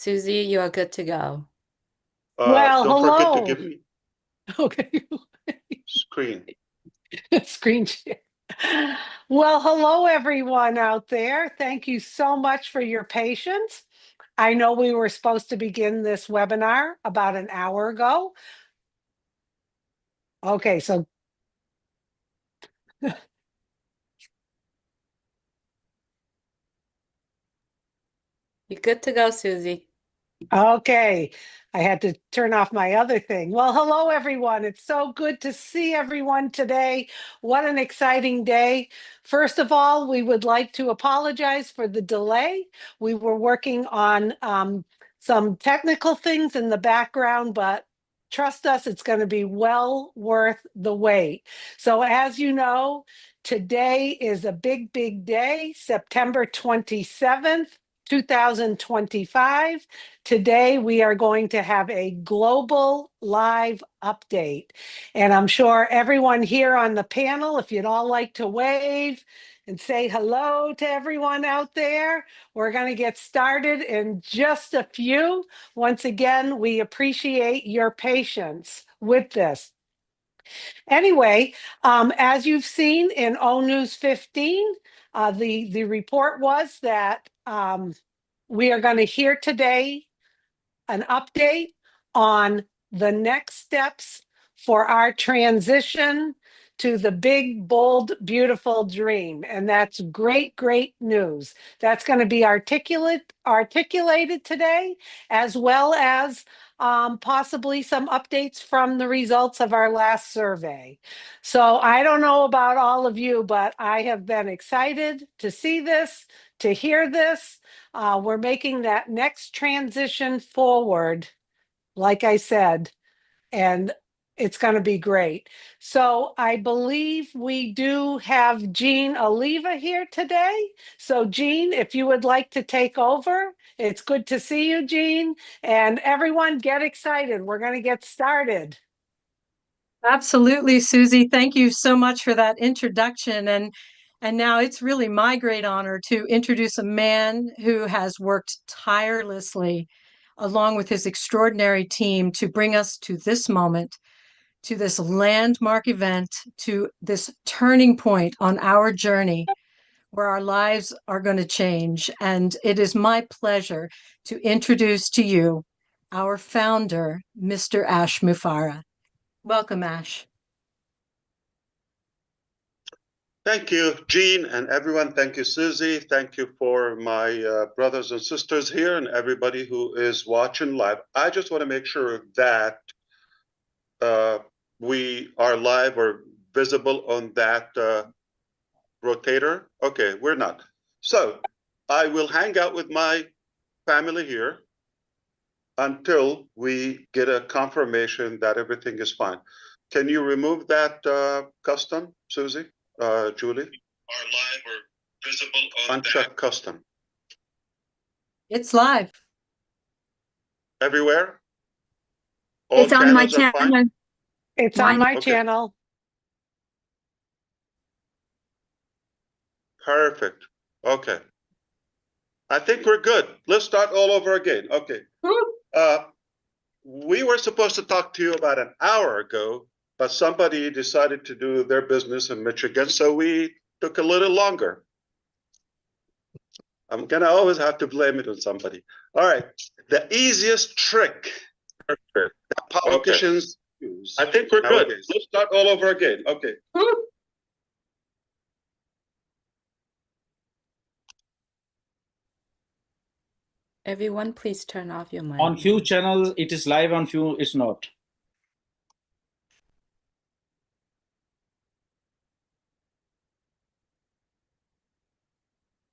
Susie, you are good to go. Well, Don't forget to hello. give me Okay. screen. Screen share. Well, hello, everyone out there. Thank you so much for your patience. I know we were supposed to begin this webinar about an hour ago. Okay, so You're good to go, Susie. okay, I had to turn off my other thing. Well, hello, everyone. It's so good to see everyone today. What an exciting day. First of all, we would like to apologize for the delay. We were working on some technical things in the background, but trust us, it's going to be well worth the wait. So as you know, today is a big, big day, September 27th. 2025. Today, we are going to have a global live update. And I'm sure everyone here on the panel, if you'd all like to wave and say hello to everyone out there, we're going to get started in just a few. Once again, we appreciate your patience with this. Anyway, as you've seen in O News 15, the report was that we are going to hear today an update on the next steps for our transition to the big, bold, beautiful dream. And that's great, great news. That's going to be articulated today, as well as possibly some updates from the results of our last survey. So I don't know about all of you, but I have been excited to see this, to hear this. We're making that next transition forward, like I said, and it's going to be great. So I believe we do have Jean Oliva here today. So Jean, if you would like to take over, it's good to see you, Jean. And everyone get excited. We're going to get started. Absolutely, Susie. Thank you so much for that introduction. And now it's really my great honor to introduce a man who has worked tirelessly along with his extraordinary team to bring us to this moment, to this landmark event, to this turning point on our journey where our lives are going to change. And it is my pleasure to introduce to you our founder, Mr. ASHMUFAREH. Welcome, Ash. Thank you, Jean, and everyone. Thank you, Susie. Thank you for my brothers and sisters here and everybody who is watching live. I just want to make sure that we are live or visible on that rotator. Okay, we're not. So I will hang out with my family here until we get a confirmation that everything is fine. Can you remove that custom, Susie? Julie? Are live or visible on Uncheck custom. It's live. Everywhere? All It's on my channels are fine? channel. It's on my Okay. channel. Perfect. Okay. I think we're good. Let's start all over again. Okay. We were supposed to talk to you about an hour ago, but somebody decided to do their business in Michigan, so we took a little longer. I'm gonna always have to blame it on somebody. All right, the easiest trick that politicians use. I think we're good. Let's start all over again. Okay. Everyone, please turn off your mic. On few channels, it is live, on few, it's not.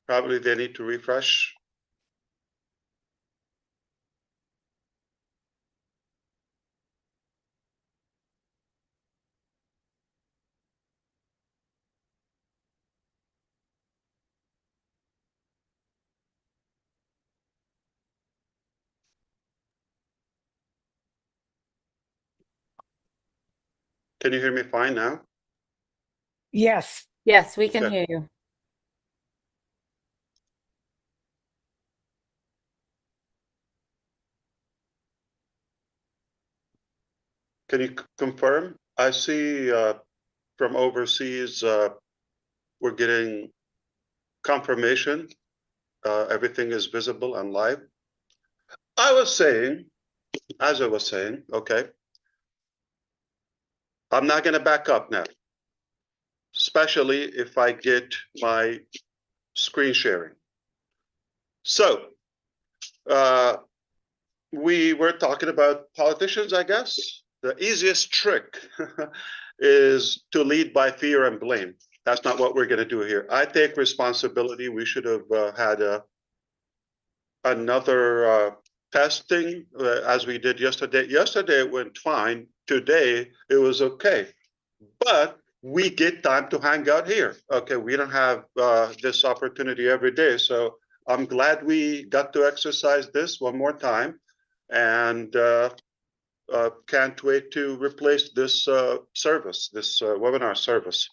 Probably they need to refresh. Can you hear me fine now? Yes. Yes, we can Okay. hear you. Can you confirm? I see from overseas, we're getting confirmation. Everything is visible and live. I was saying, as I was saying, okay, I'm not going to back up now, especially if I get my screen sharing. So we were talking about politicians, I guess. The easiest trick is to lead by fear and blame. That's not what we're going to do here. I take responsibility. We should have had another testing as we did yesterday. Yesterday it went fine. Today it was okay. But we get time to hang out here. Okay, we don't have this opportunity every day. So I'm glad we got to exercise this one more time. And can't wait to replace this service, this webinar service.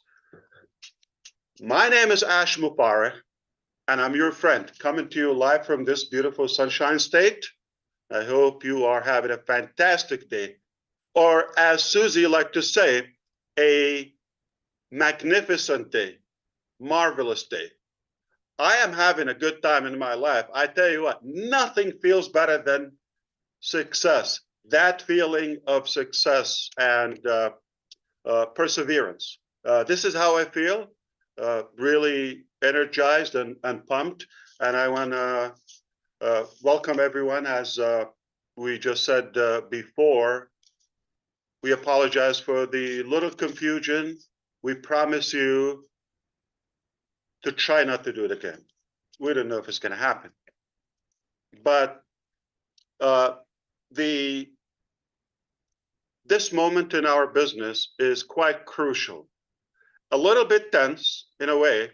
My name is ASHMUFAREH, and I'm your friend, coming to you live from this beautiful Sunshine State. I hope you are having a fantastic day, or as Susie liked to say, a magnificent day, marvelous day. I am having a good time in my life. I tell you what, nothing feels better than success. That feeling of success and perseverance. This is how I feel, really energized and pumped. And I want to welcome everyone. As we just said before, we apologize for the little confusion. We promise you to try not to do it again. We don't know if it's going to happen. But this moment in our business is quite crucial. A little bit tense in a way,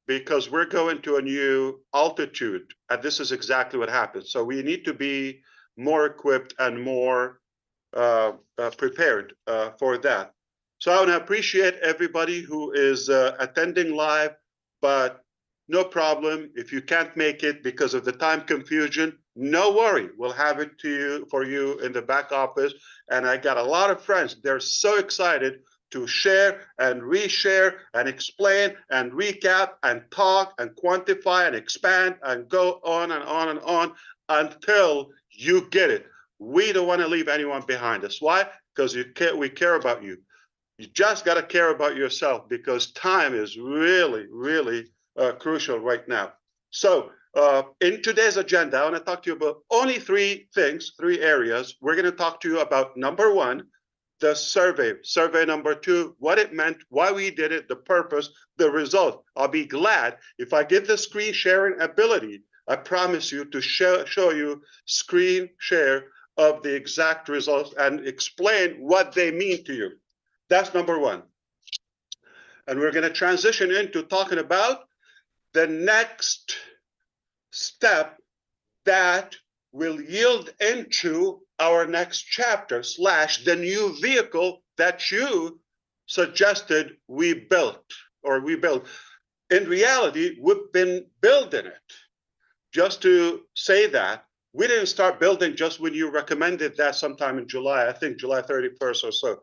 because we're going to a new altitude, and this is exactly what happens. So we need to be more equipped and more prepared for that. So I want to appreciate everybody who is attending live, but no problem. If you can't make it because of the time confusion, no worry. We'll have it to you for you in the back office. And I got a lot of friends. They're so excited to share and reshare and explain and recap and talk and quantify and expand and go on and on and on until you get it. We don't want to leave anyone behind us. Why? Because we care about you. You just got to care about yourself, because time is really, really crucial right now. So in today's agenda, I want to talk to you about only three things, three areas. We're going to talk to you about number one, the survey number two, what it meant, why we did it, the purpose, the result. I'll be glad if I get the screen sharing ability. I promise you to show you screen share of the exact results and explain what they mean to you. That's number one. And we're going to transition into talking about the next step that will yield into our next chapter / the new vehicle that you suggested we built. In reality, we've been building it. Just to say that, we didn't start building just when you recommended that sometime in July, I think July 31st or so.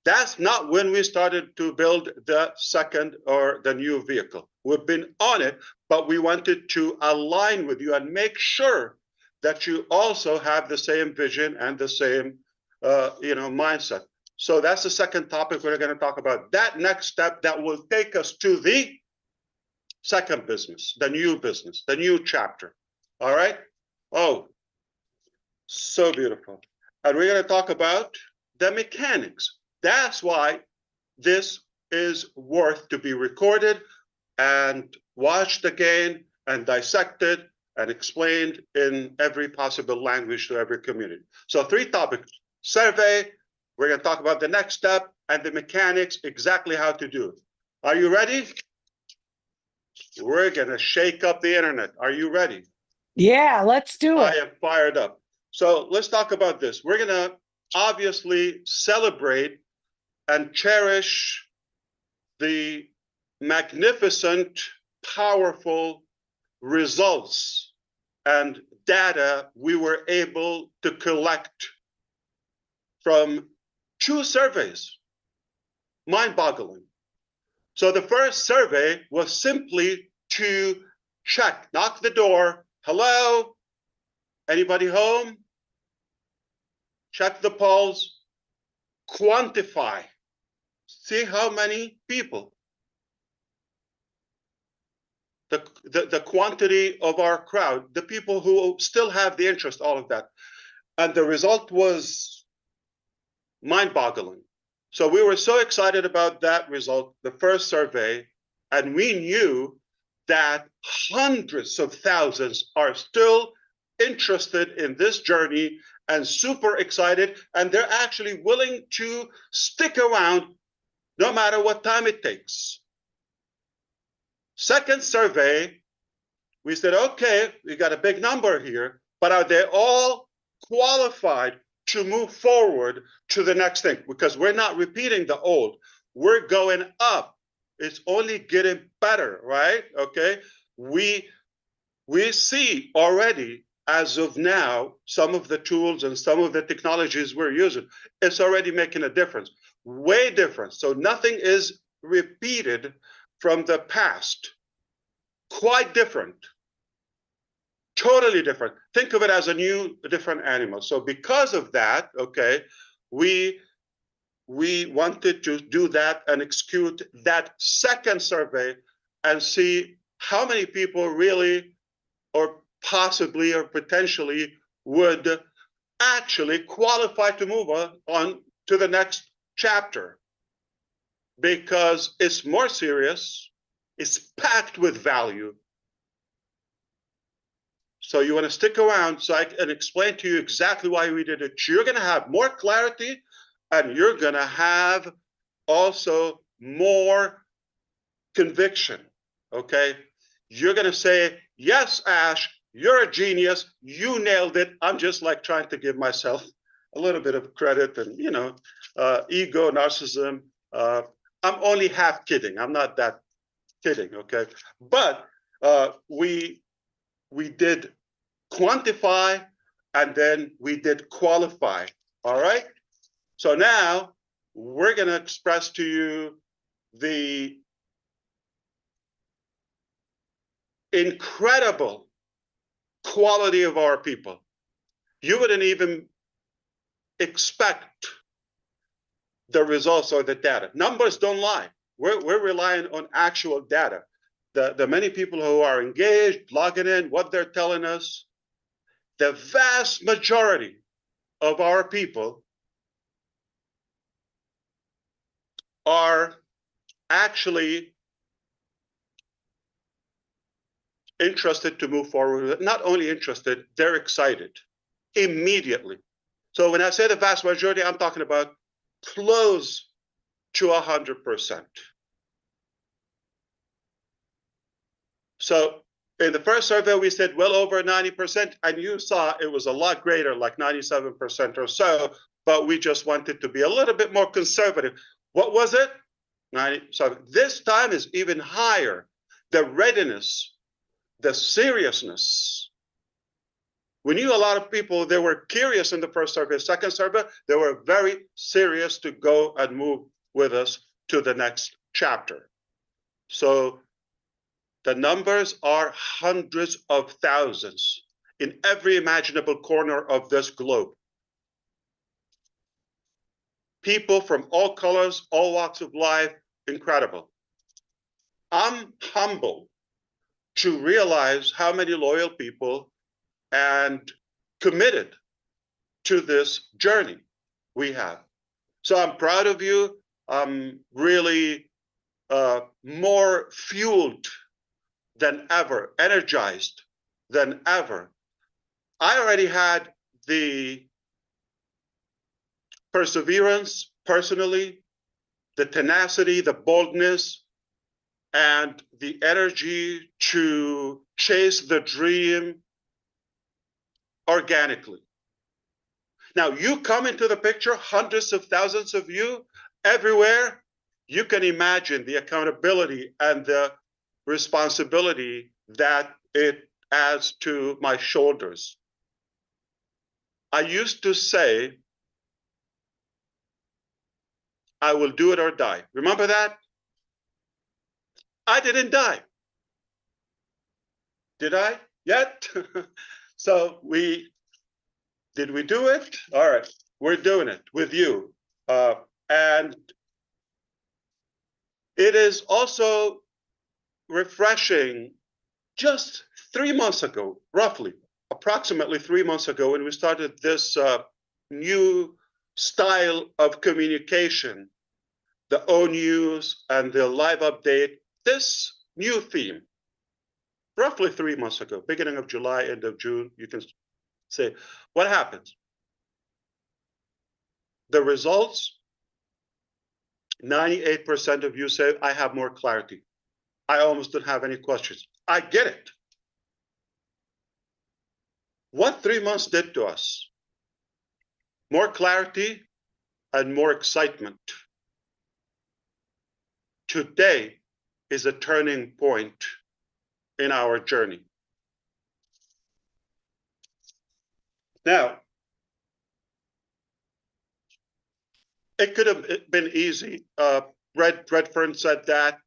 That's not when we started to build the second or the new vehicle. We've been on it, but we wanted to align with you and make sure that you also have the same vision and the same mindset. So that's the second topic we're going to talk about. That next step that will take us to the second business, the new chapter. All right? Oh, so beautiful. And we're going to talk about the mechanics. That's why this is worth to be recorded and watched again and dissected and explained in every possible language to every community. So three topics: survey, we're going to talk about the next step, and the mechanics, exactly how to do it. Are you ready? We're going to shake up the internet. Are you ready? Yeah, let's do I it. am fired up. So let's talk about this. We're going to obviously celebrate and cherish the magnificent, powerful results and data we were able to collect from 2 surveys. Mind-boggling. So the first survey was simply to check, knock the door. Hello? Anybody home? Check the polls. Quantify. See how many people. The quantity of our crowd, the people who still have the interest, all of that. And the result was mind-boggling. So we were so excited about that result, the first survey, and we knew that hundreds of thousands are still interested in this journey and super excited, and they're actually willing to stick around no matter what time it takes. Second survey, we said, okay, we got a big number here, but are they all qualified to move forward to the next thing? Because we're not repeating the old, we're going up. It's only getting better, right? Okay, we see already, as of now, some of the tools and some of the technologies we're using, it's already making a difference, way different. So nothing is repeated from the past, quite different. Totally different. Think of it as a new, different animal. So because of that, okay, we wanted to do that and execute that second survey and see how many people really, or possibly, or potentially would actually qualify to move on to the next chapter. Because it's more serious, it's packed with value. So you want to stick around so I can explain to you exactly why we did it. You're going to have more clarity, and you're going to have also more conviction, okay? You're going to say, yes, Ash, you're a genius. You nailed it. I'm just like trying to give myself a little bit of credit and, you know, ego, narcissism. I'm only half kidding. I'm not that kidding, okay? But we did quantify, and then we did qualify, all right? So now we're going to express to you the incredible quality of our people. You wouldn't even expect the results or the data. Numbers don't lie. We're relying on actual data. The many people who are engaged, logging in, what they're telling us, the vast majority of our people are actually interested to move forward. Not only interested, they're excited immediately. So when I say the vast majority, I'm talking about close to 100%. So in the first survey, we said well over 90%, and you saw it was a lot greater, like 97% or so, but we just wanted to be a little bit more conservative. What was it? 97. This time is even higher. The readiness, the seriousness. We knew a lot of people, they were curious in the first survey. Second survey, they were very serious to go and move with us to the next chapter. So the numbers are hundreds of thousands in every imaginable corner of this globe. People from all colors, all walks of life, incredible. I'm humbled to realize how many loyal people and committed to this journey we have. So I'm proud of you. I'm really more fueled than ever, energized than ever. I already had the perseverance personally, the tenacity, the boldness, and the energy to chase the dream organically. Now, you come into the picture, hundreds of thousands of you everywhere. You can imagine the accountability and the responsibility that it adds to my shoulders. I used to say I will do it or die. Remember that? I didn't die. Did I yet? So did we do it? All right, we're doing it with you. And it is also refreshing. Just 3 months ago, roughly, approximately 3 months ago, when we started this new style of communication, the O News and the live update, this new theme, roughly 3 months ago, beginning of July, end of June, you can say, what happens? The results, 98% of you say, I have more clarity. I almost don't have any questions. I get it. What 3 months did to us? More clarity and more excitement. Today is a turning point in our journey. Now, it could have been easy. Redfern said that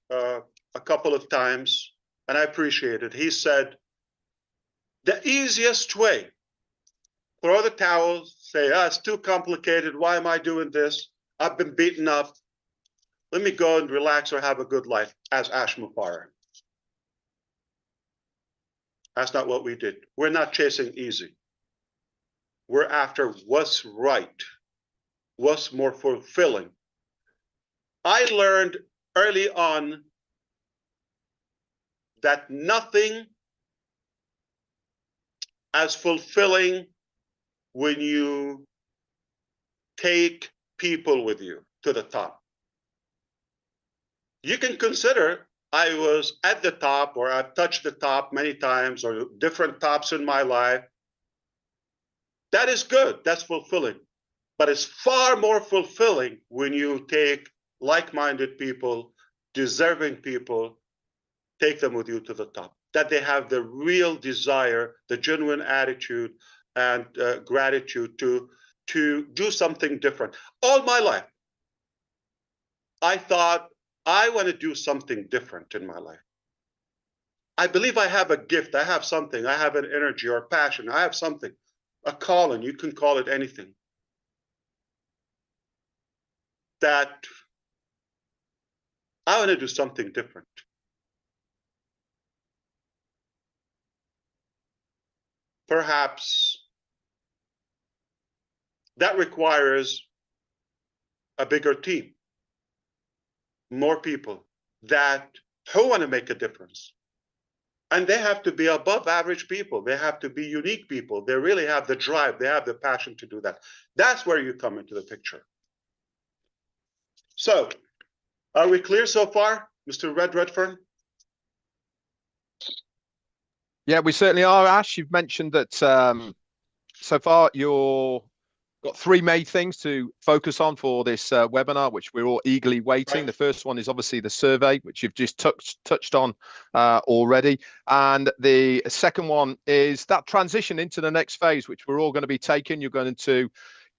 a couple of times, and I appreciate it. He said, the easiest way, throw the towel, say, it's too complicated. Why am I doing this? I've been beaten up. Let me go and relax or have a good life as ASHMUFAREH. That's not what we did. We're not chasing easy. We're after what's right, what's more fulfilling. I learned early on that nothing as fulfilling when you take people with you to the top. You can consider I was at the top, or I've touched the top many times, or different tops in my life. That is good, that's fulfilling. But it's far more fulfilling when you take like-minded people, deserving people, take them with you to the top. That they have the real desire, the genuine attitude and gratitude to do something different. All my life, I thought, I want to do something different in my life. I believe I have a gift, I have something, I have an energy or passion, I have something, a calling, you can call it anything, that I want to do something different. Perhaps that requires a bigger team, more people that who want to make a difference. And they have to be above average people. They have to be unique people. They really have the drive. They have the passion to do that. That's where you come into the picture. So, are we clear so far, Mr. Redfern? Yeah, we certainly are, Ash. You've mentioned that so far you've got three main things to focus on for this webinar, which we're all eagerly waiting. Right. The first one is obviously the survey, which you've just touched on already. And the second one is that transition into the next phase, which we're all going to be taking. You're going to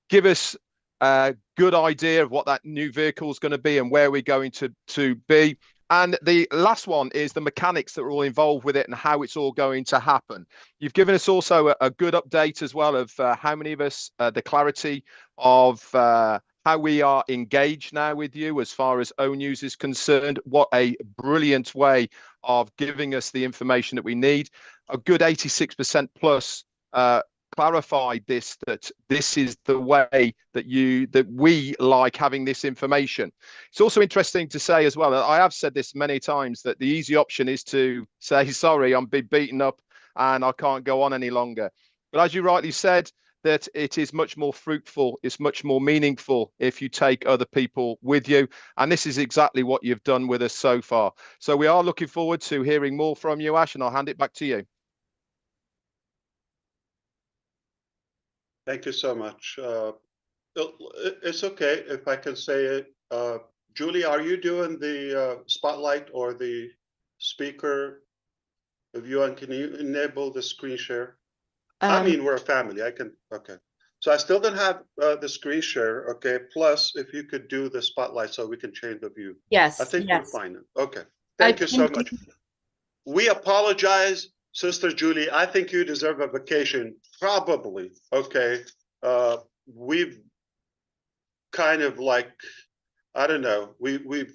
give us a good idea of what that new vehicle is going to be and where we're going to be. And the last one is the mechanics that are all involved with it and how it's all going to happen. You've given us also a good update as well of how many of us, the clarity of how we are engaged now with you as far as O News is concerned. What a brilliant way of giving us the information that we need. A good 86% plus clarified that this is the way that we like having this information. It's also interesting to say as well, I have said this many times, that the easy option is to say, sorry, I'm beaten up and I can't go on any longer. But as you rightly said, that it is much more fruitful, it's much more meaningful if you take other people with you. And this is exactly what you've done with us so far. So we are looking forward to hearing more from you, Ash, and I'll hand it back to you. Thank you so much. It's okay if I can say it. Julie, are you doing the spotlight or the speaker view? And can you enable the screen share? I mean, we're a family. I can. Okay. So I still don't have the screen share. Okay. Plus, if you could do the spotlight so we can change the view. I Yes, think we're yes. fine. Okay. I Thank you so pinned much. you. We apologize, Sister Julie. I think you deserve a vacation. Probably. Okay. We've kind of like, I don't know. We've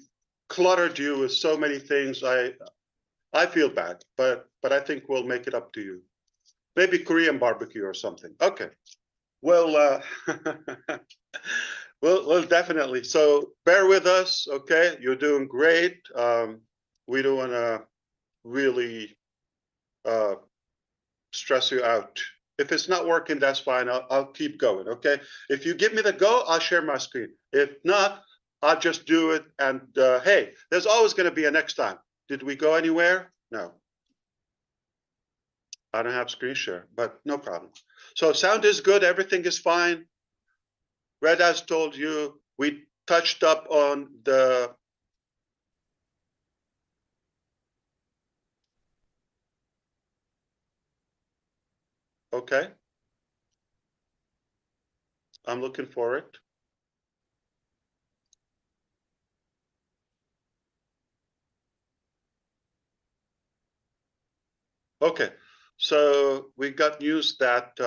cluttered you with so many things. I feel bad, but I think we'll make it up to you. Maybe Korean barbecue or something. Okay. Well, we'll definitely. So bear with us, okay? You're doing great. We don't want to really stress you out. If it's not working, that's fine. I'll keep going, okay? If you give me the go, I'll share my screen. If not, I'll just do it. And hey, there's always going to be a next time. Did we go anywhere? No. I don't have screen share, but no problem. So sound is good. Everything is fine. Red has told you, we touched up on the okay. I'm looking for it. Okay, so we got news that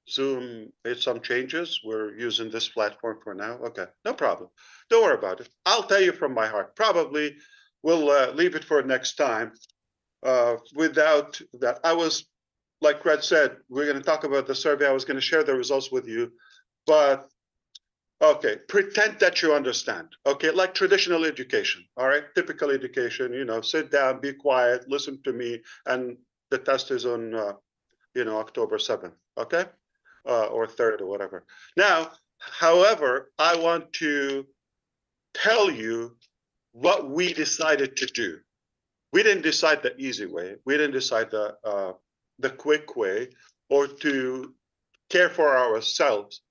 Zoom made some changes. We're using this platform for now. Okay, no problem. Don't worry about it. I'll tell you from my heart. Probably we'll leave it for next time. Without that, I was, like Red said, we're going to talk about the survey. I was going to share the results with you, but okay, pretend that you understand. Okay, like traditional education. All right, typical education. You know, sit down, be quiet, listen to me, and the test is on, October 7th. Okay, or 3rd or whatever. Now, however, I want to tell you what we decided to do. We didn't decide the easy way. We didn't decide the quick way, or to care for ourselves.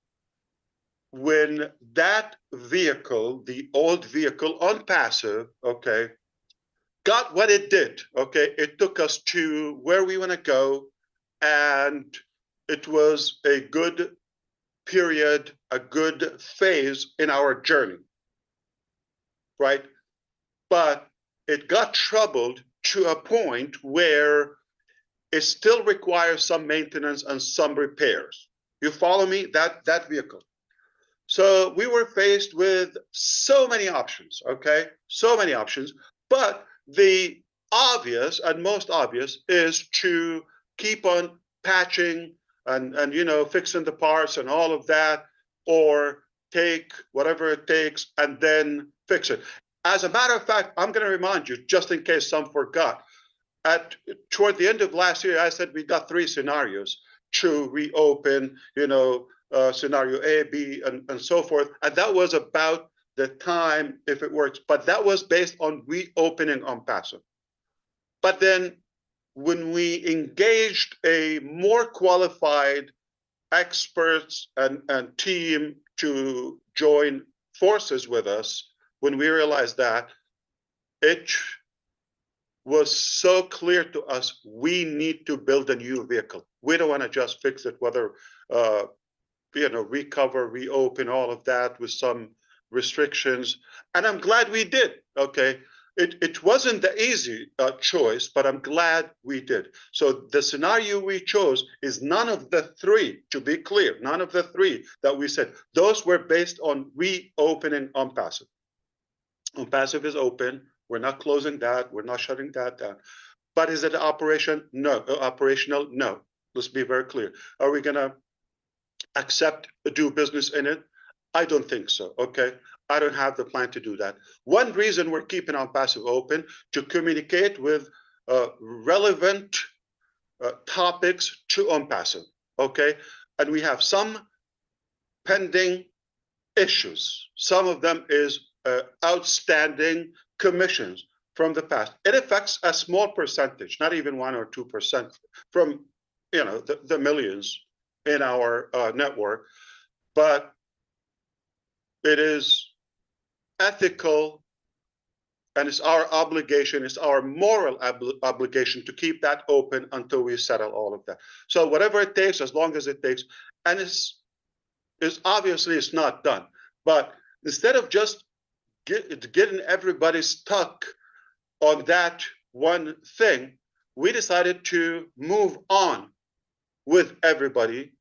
When that vehicle, the old vehicle on passive, okay, got what it did, okay, it took us to where we want to go, and it was a good period, a good phase in our journey, right? But it got troubled to a point where it still requires some maintenance and some repairs. You follow me? That vehicle. So we were faced with so many options, okay? So many options. But the obvious and most obvious is to keep on patching and fixing the parts and all of that, or take whatever it takes and then fix it. As a matter of fact, I'm going to remind you, just in case some forgot, toward the end of last year, I said we got 3 scenarios to reopen, scenario A, B, and so forth. And that was about the time, if it works, but that was based on reopening on passive. But then when we engaged a more qualified experts and team to join forces with us, when we realized that, it was so clear to us, we need to build a new vehicle. We don't want to just fix it, whether recover, reopen, all of that with some restrictions. And I'm glad we did. Okay, it wasn't the easy choice, but I'm glad we did. So the scenario we chose is none of the 3, to be clear, none of the 3 that we said. Those were based on reopening on passive. On passive is open. We're not closing that. We're not shutting that down. But is it operation? No. Operational? No. Let's be very clear. Are we going to do business in it? I don't think so. Okay. I don't have the plan to do that. One reason we're keeping on passive open, to communicate with relevant topics to on passive. Okay. And we have some pending issues. Some of them is outstanding commissions from the past. It affects a small percentage, not even 1 or 2% from the millions in our network, but it is ethical, and it's our obligation, it's our moral obligation to keep that open until we settle all of that. So whatever it takes, as long as it takes, and it's is obviously it's not done. But instead of just getting everybody stuck on that one thing, we decided to move on with everybody.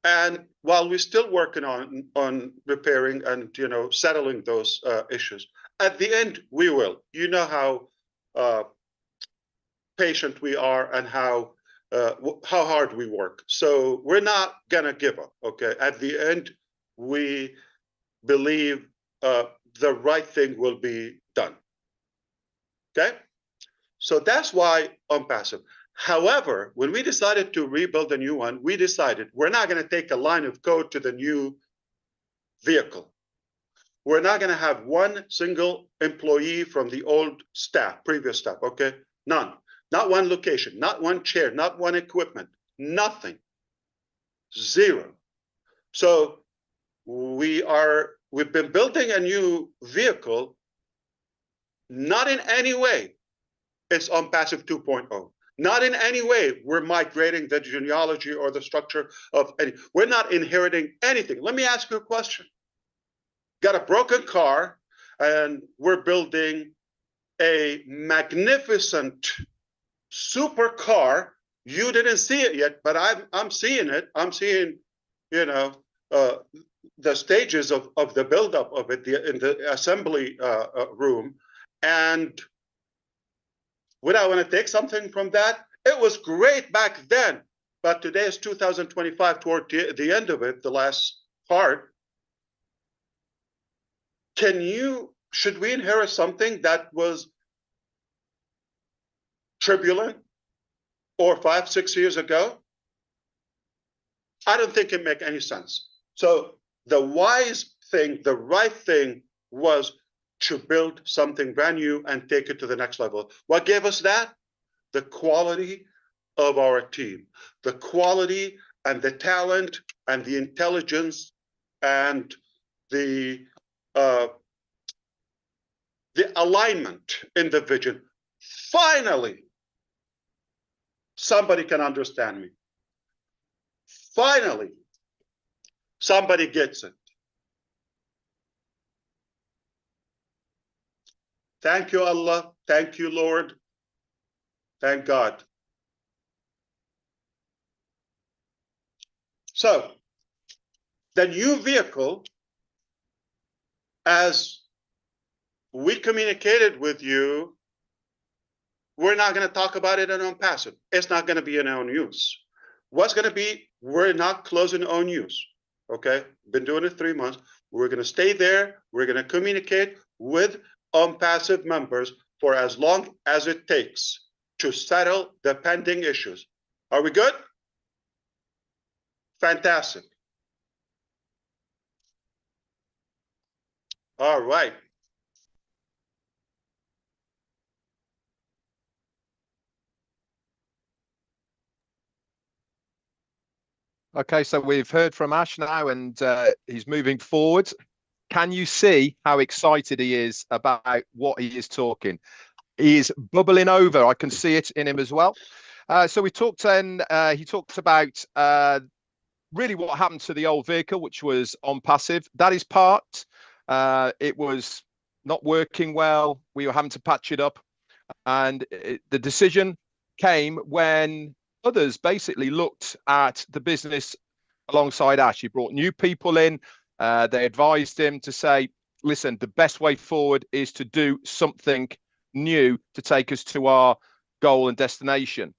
And while we're still working on repairing and settling those issues, at the end we will. You know how patient we are and how hard we work. So we're not gonna give up. Okay. At the end, we believe the right thing will be done. Okay. So that's why I'm passive. However, when we decided to rebuild a new one, we decided we're not going to take a line of code to the new vehicle. We're not going to have one single employee from the old staff, previous staff, okay? None. Not one location, not one chair, not one equipment, nothing. Zero. So we've been building a new vehicle, not in any way it's on passive 2.0. Not in any way we're migrating the genealogy or the structure of any. We're not inheriting anything. Let me ask you a question. Got a broken car, and we're building a magnificent super car. You didn't see it yet, but I'm seeing it. I'm seeing, the stages of the buildup of it in the assembly room, and would I want to take something from that? It was great back then, but today is 2025, toward the end of it, the last part. Should we inherit something that was turbulent or 5, 6 years ago? I don't think it makes any sense. So the wise thing, the right thing was to build something brand new and take it to the next level. What gave us that? The quality of our team, the quality and the talent and the intelligence and the alignment in the vision. Finally, somebody can understand me. Finally, somebody gets it. Thank you, Allah. Thank you, Lord. Thank God. So, the new vehicle, as we communicated with you, we're not going to talk about it in on passive. It's not going to be in own use. What's going to be, we're not closing own use. Okay? Been doing it 3 months. We're going to stay there. We're going to communicate with passive members for as long as it takes to settle the pending issues. Are we good? Fantastic. All right. Okay, so we've heard from Ash now, and he's moving forward. Can you see how excited he is about what he is talking? He is bubbling over. I can see it in him as well. So we talked, and he talked about really what happened to the old vehicle, which was on passive. That is parked. It was not working well. We were having to patch it up. And the decision came when others basically looked at the business alongside Ash. He brought new people in. They advised him to say, listen, the best way forward is to do something new to take us to our goal and destination.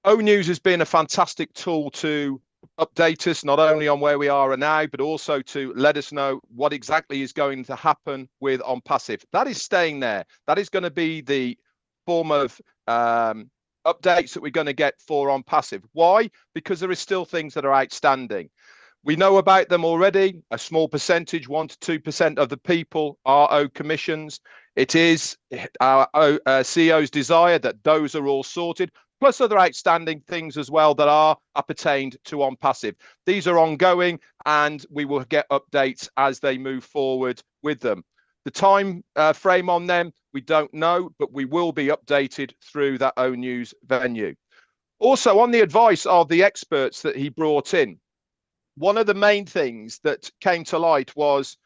O News has been a fantastic tool to update us, not only on where we are now, but also to let us know what exactly is going to happen with on passive. That is staying there. That is going to be the form of updates that we're going to get for on passive. Why? Because there is still things that are outstanding. We know about them already. A small percentage, 1 to 2% of the people are owed commissions. It is our CEO's desire that those are all sorted, plus other outstanding things as well that are appertained to on passive. These are ongoing, and we will get updates as they move forward with them. The time frame on them, we don't know, but we will be updated through that O News venue. Also, on the advice of the experts that he brought in, one of the main things that came to light was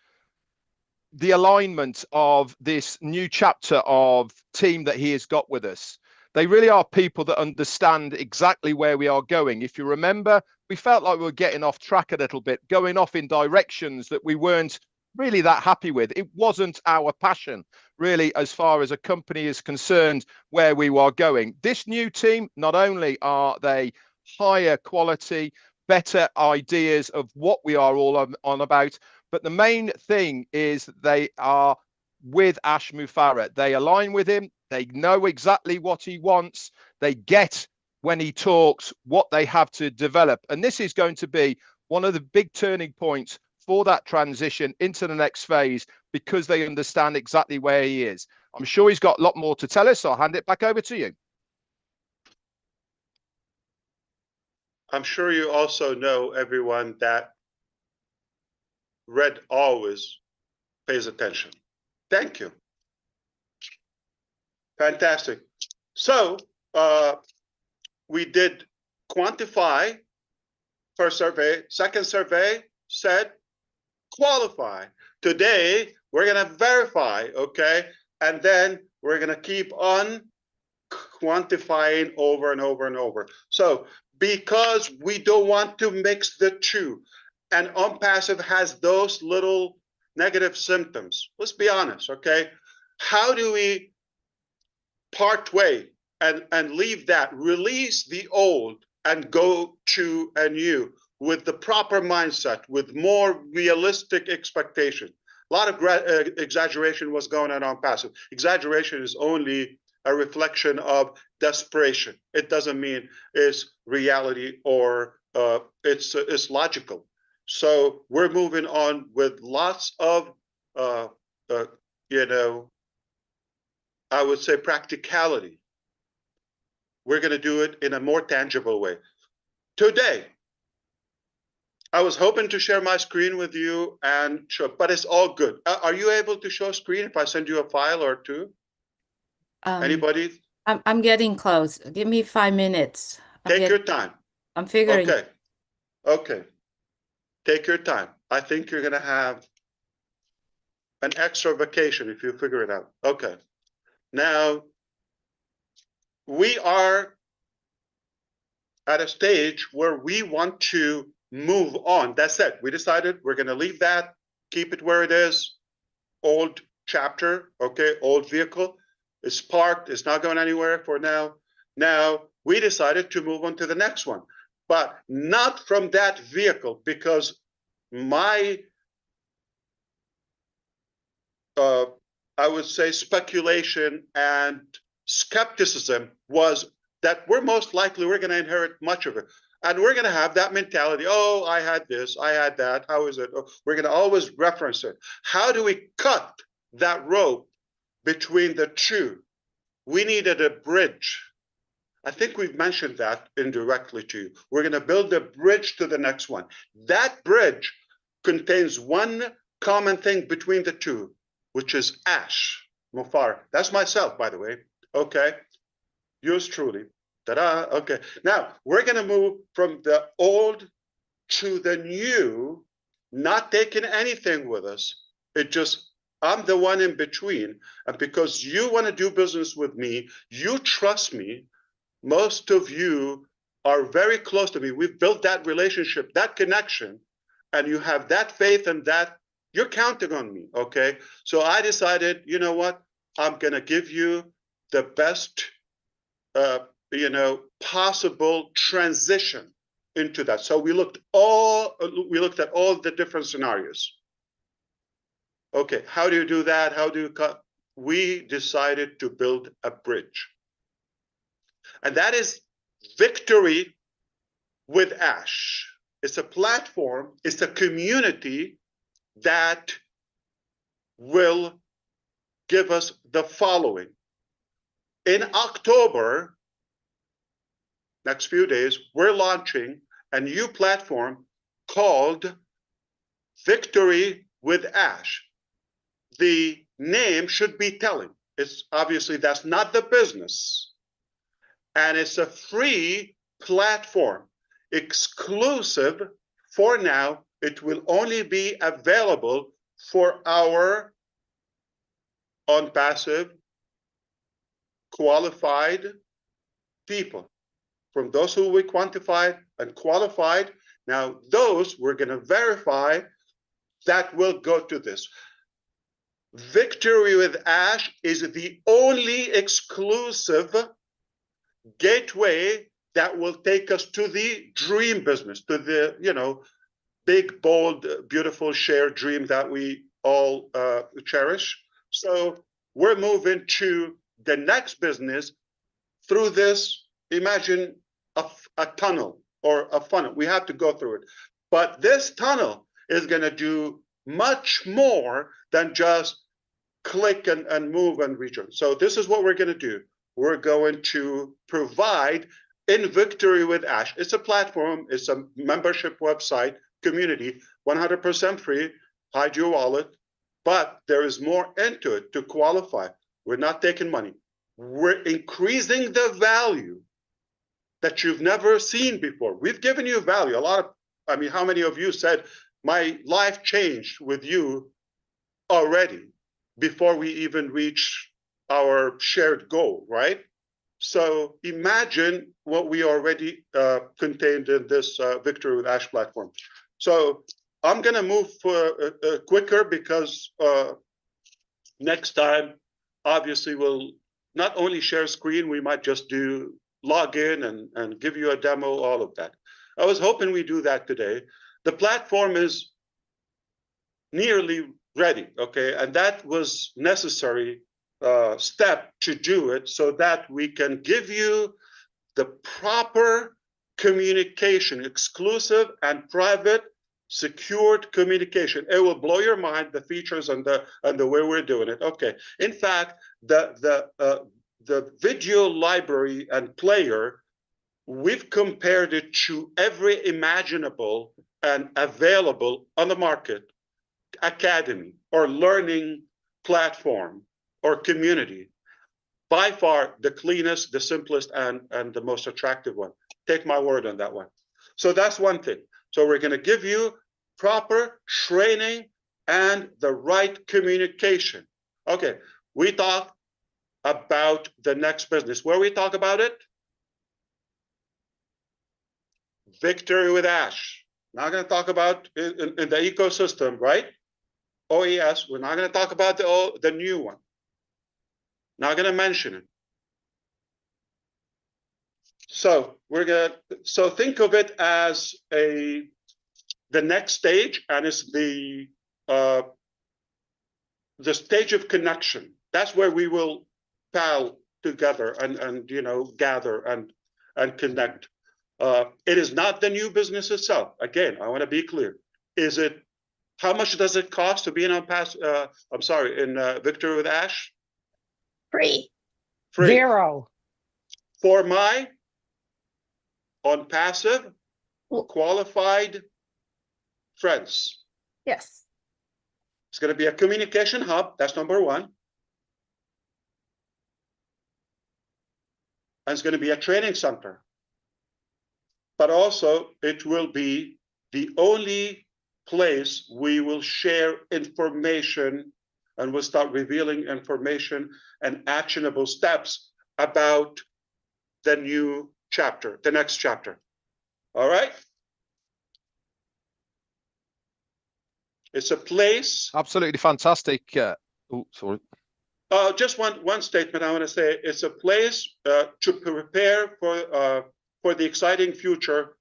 the alignment of this new chapter of team that he has got with us. They really are people that understand exactly where we are going. If you remember, we felt like we were getting off track a little bit, going off in directions that we weren't really that happy with. It wasn't our passion, really, as far as a company is concerned, where we are going. This new team, not only are they higher quality, better ideas of what we are all on about, but the main thing is they are with ASHMUFAREH. They align with him. They know exactly what he wants. They get, when he talks, what they have to develop. And this is going to be one of the big turning points for that transition into the next phase, because they understand exactly where he is. I'm sure he's got a lot more to tell us, so I'll hand it back over to you. I'm sure you also know, everyone, that Red always pays attention. Thank you. Fantastic. So we did quantify first survey. Second survey said qualify. Today, we're going to verify, okay? And then we're going to keep on quantifying over and over and over. So because we don't want to mix the two, and unpassive has those little negative symptoms, let's be honest, okay? How do we part way and leave that, release the old and go to a new with the proper mindset, with more realistic expectation? A lot of exaggeration was going on passive. Exaggeration is only a reflection of desperation. It doesn't mean it's reality or it's logical. So we're moving on with lots of, you know, I would say practicality. We're going to do it in a more tangible way. Today, I was hoping to share my screen with you and show, but it's all good. Are you able to show screen if I send you a file or two? Anybody? I'm getting close. Give me 5 minutes. Take your time. I'm figuring. Okay. Okay. Take your time. I think you're going to have an extra vacation if you figure it out. Okay. Now, we are at a stage where we want to move on. That's it. We decided we're going to leave that, keep it where it is. Old chapter, okay, old vehicle. It's parked. It's not going anywhere for now. Now, we decided to move on to the next one, but not from that vehicle, because my I would say speculation and skepticism was that we're most likely we're going to inherit much of it. And we're going to have that mentality. Oh, I had this, I had that. How is it? Oh, we're going to always reference it. How do we cut that rope between the two? We needed a bridge. I think we've mentioned that indirectly to you. We're going to build a bridge to the next one. That bridge contains one common thing between the two, which is ASHMUFAREH. That's myself, by the way. Okay. Yours truly. Ta-da. Okay. Now, we're going to move from the old to the new, not taking anything with us. It just, I'm the one in between. And because you want to do business with me, you trust me. Most of you are very close to me. We've built that relationship, that connection, and you have that faith and that you're counting on me, okay? So I decided, you know what? I'm going to give you the best, you know, possible transition into that. So we looked at all the different scenarios. Okay, how do you do that? How do you cut? We decided to build a bridge. And that is Victory with Ash. It's a platform, it's a community that will give us the following. In October, next few days, we're launching a new platform called Victory with Ash. The name should be telling. It's obviously that's not the business. And it's a free platform, exclusive for now, it will only be available for our on-passive qualified people. From those who we quantified and qualified, now those we're going to verify that will go to this. Victory with Ash is the only exclusive gateway that will take us to the dream business, to the, you know, big, bold, beautiful shared dream that we all cherish. So we're moving to the next business through this. Imagine a tunnel or a funnel. We have to go through it. But this tunnel is going to do much more than just click and move and reach. So this is what we're going to do. We're going to provide in Victory with Ash. It's a platform. It's a membership website, community, 100% free. Hide your wallet. But there is more into it to qualify. We're not taking money. We're increasing the value that you've never seen before. We've given you value. A lot of, I mean, how many of you said, my life changed with you already before we even reach our shared goal, right? So imagine what we already contained in this Victory with Ash platform. So I'm going to move quicker because next time, obviously, we'll not only share screen, we might just do log in and give you a demo, all of that. I was hoping we do that today. The platform is nearly ready, okay? And that was necessary step to do it so that we can give you the proper communication, exclusive and private, secured communication. It will blow your mind, the features and the way we're doing it. Okay. In fact, the video library and player, we've compared it to every imaginable and available on the market academy or learning platform or community. By far the cleanest, the simplest, and the most attractive one. Take my word on that one. So that's one thing. So we're going to give you proper training and the right communication. Okay, we talk about the next business. Where we talk about it? Victory with Ash. Not going to talk about in the ecosystem, right? OES. We're not going to talk about the new one. Not going to mention it. So think of it as the next stage, and it's the stage of connection. That's where we will pal together and you know, gather and connect. It is not the new business itself. Again, I want to be clear. Is it? How much does it cost to be in Victory with Ash? Free. Free. Zero. For my on passive qualified friends. Yes. It's going to be a communication hub. That's number one. And it's going to be a training center. But also it will be the only place we will share information, and we'll start revealing information and actionable steps about the new chapter, the next chapter. All right? It's a place. Absolutely fantastic. Oh, sorry. Just one statement I want to say. It's a place to prepare for the exciting future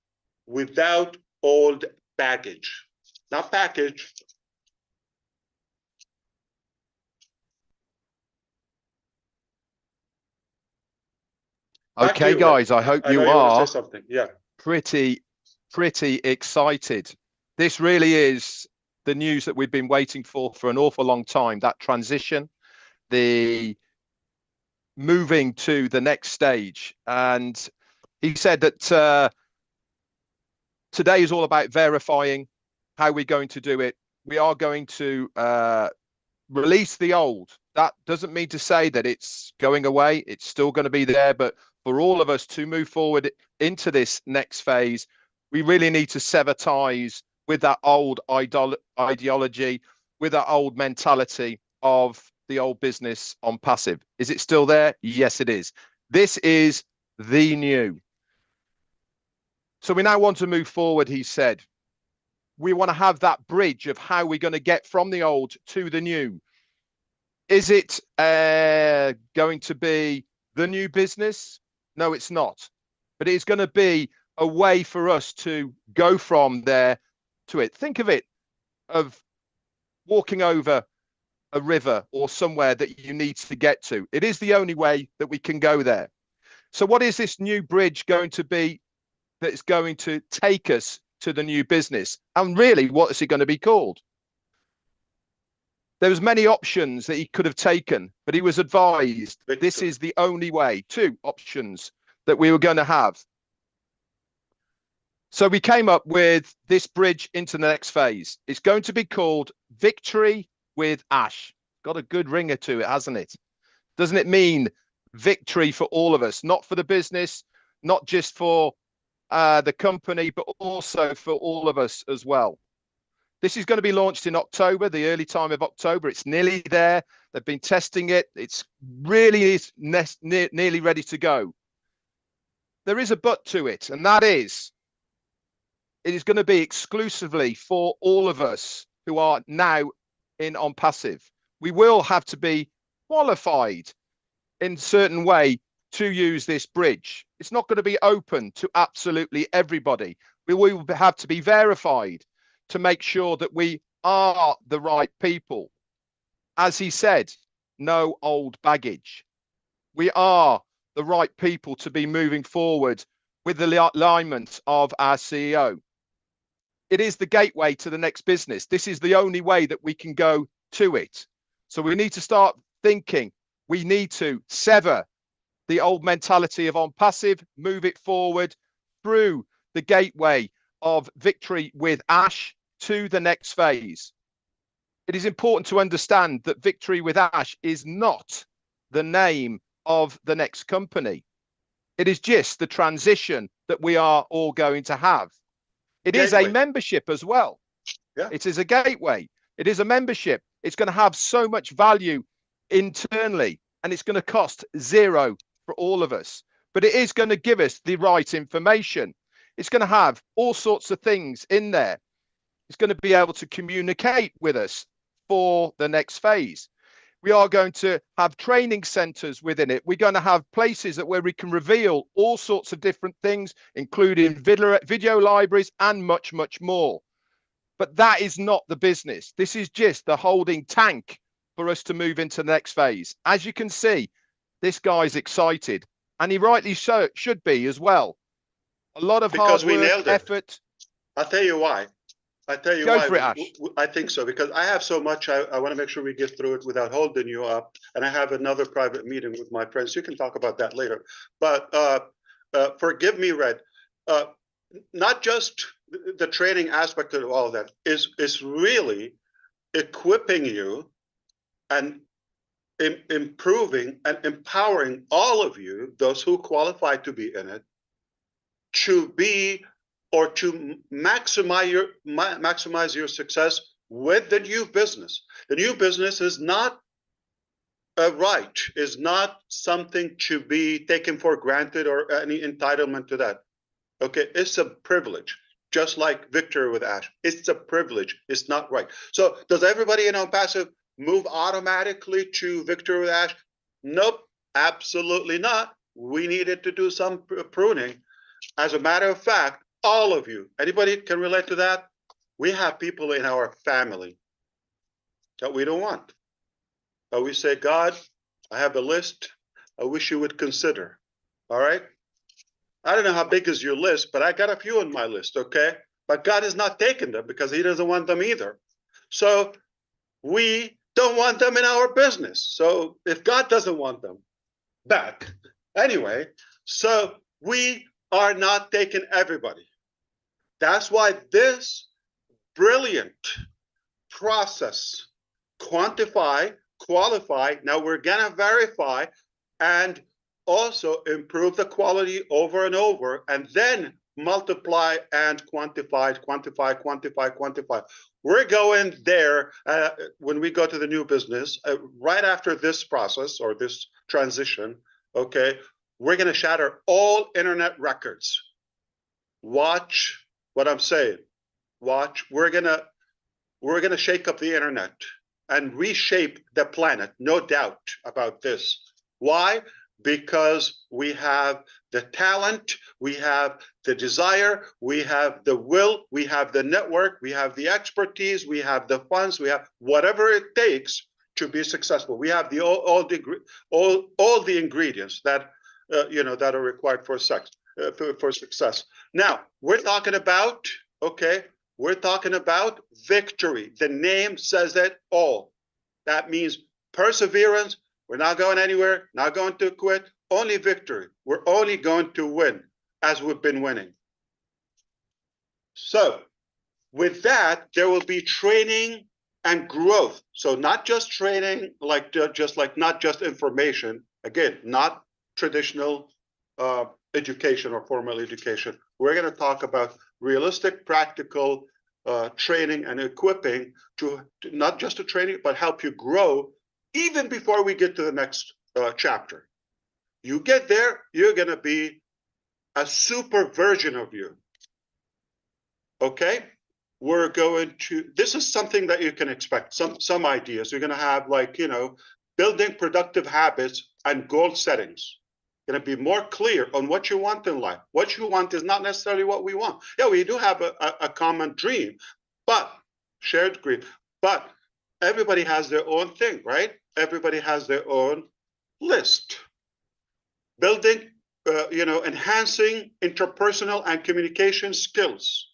without old baggage. Not package. Okay, guys, I hope you are say something. Yeah. pretty excited. This really is the news that we've been waiting for an awful long time. That transition, the moving to the next stage. And he said that today is all about verifying how we're going to do it. We are going to release the old. That doesn't mean to say that it's going away. It's still going to be there. But for all of us to move forward into this next phase, We really need to sever ties with that old ideology, with that old mentality of the old business on passive. Is it still there? Yes, it is. This is the new. So we now want to move forward, he said. We want to have that bridge of how we're going to get from the old to the new. Is it going to be the new business? No, it's not. But it's going to be a way for us to go from there to it. Think of it of walking over a river or somewhere that you need to get to. It is the only way that we can go there. So what is this new bridge going to be that's going to take us to the new business? And really, what is it going to be called? There was many options that he could have taken, but he was advised this is the only way. 2 options that we were going to have. So we came up with this bridge into the next phase. It's going to be called Victory with Ash. Got a good ringer to it, hasn't it? Doesn't it mean victory for all of us, not for the business, not just for the company, but also for all of us as well. This is going to be launched in October, the early time of October. It's nearly there. They've been testing it. It's really nearly ready to go. There is a but to it, and that is it is going to be exclusively for all of us who are now in on passive. We will have to be qualified in a certain way to use this bridge. It's not going to be open to absolutely everybody. We will have to be verified to make sure that we are the right people. As he said, no old baggage. We are the right people to be moving forward with the alignment of our CEO. It is the gateway to the next business. This is the only way that we can go to it. So we need to start thinking. We need to sever the old mentality of on passive, move it forward through the gateway of Victory with Ash to the next phase. It is important to understand that Victory with Ash is not the name of the next company. It is just the transition that we are all going to have. It is a membership as well. Yeah. It is a gateway. It is a membership. It's going to have so much value internally, and it's going to cost 0 for all of us. But it is going to give us the right information. It's going to have all sorts of things in there. It's going to be able to communicate with us for the next phase. We are going to have training centers within it. We're going to have places where we can reveal all sorts of different things, including video libraries and much, much more. But that is not the business. This is just the holding tank for us to move into the next phase. As you can see, this guy's excited, and he rightly so should be as well. A lot of hard work, effort. I'll tell you why. I tell you Go why. for it, Ash. I think so, because I have so much. I want to make sure we get through it without holding you up. And I have another private meeting with my friends. You can talk about that later. But forgive me, Red. Not just the training aspect of all of that is really equipping you and improving and empowering all of you, those who qualify to be in it, to be or to maximize your success with the new business. The new business is not a right, is not something to be taken for granted or any entitlement to that. Okay, it's a privilege, just like Victory with Ash. It's a privilege, it's not right. So does everybody in On Passive move automatically to Victory with Ash? Nope, absolutely not. We needed to do some pruning. As a matter of fact, all of you, anybody can relate to that? We have people in our family that we don't want. But we say, God, I have a list I wish you would consider. All right? I don't know how big is your list, but I got a few on my list, okay? But God has not taken them because he doesn't want them either. So we don't want them in our business. So if God doesn't want them back, anyway, so we are not taking everybody. That's why this brilliant process, quantify, qualify, now we're gonna verify and also improve the quality over and over, and then multiply and quantify, quantify, quantify, quantify. We're going there when we go to the new business, right after this process or this transition, okay? We're going to shatter all internet records. Watch what I'm saying. Watch. We're gonna shake up the internet and reshape the planet. No doubt about this. Why? Because we have the talent, we have the desire, we have the will, we have the network, we have the expertise, we have the funds, we have whatever it takes to be successful. We have the all the ingredients that that are required for success. Now we're talking about we're talking about victory. The name says it all. That means perseverance. We're not going anywhere, not going to quit, only victory. We're only going to win as we've been winning. So with that, there will be training and growth. So not just training, not just information. Again, not traditional education or formal education. We're going to talk about realistic, practical training and equipping to not just to training, but help you grow even before we get to the next chapter. You get there, you're going to be a super version of you. Okay? We're going to, this is something that you can expect, some ideas. You're going to have building productive habits and goal settings. Going to be more clear on what you want in life. What you want is not necessarily what we want. Yeah, we do have a common dream, but shared dream. But everybody has their own thing, right? Everybody has their own list. Building, enhancing interpersonal and communication skills.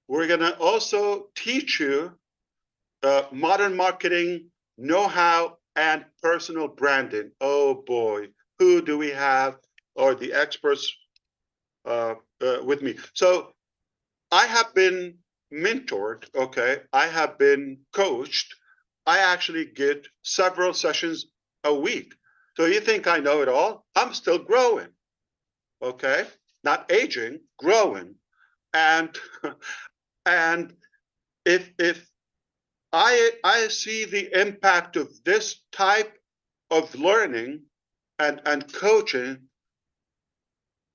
We're going to also teach you modern marketing know-how and personal branding. Oh boy. Who do we have, or the experts with me? So I have been mentored, okay? I have been coached. I actually get several sessions a week. So you think I know it all? I'm still growing, okay? Not aging, growing. And if I see the impact of this type of learning and coaching,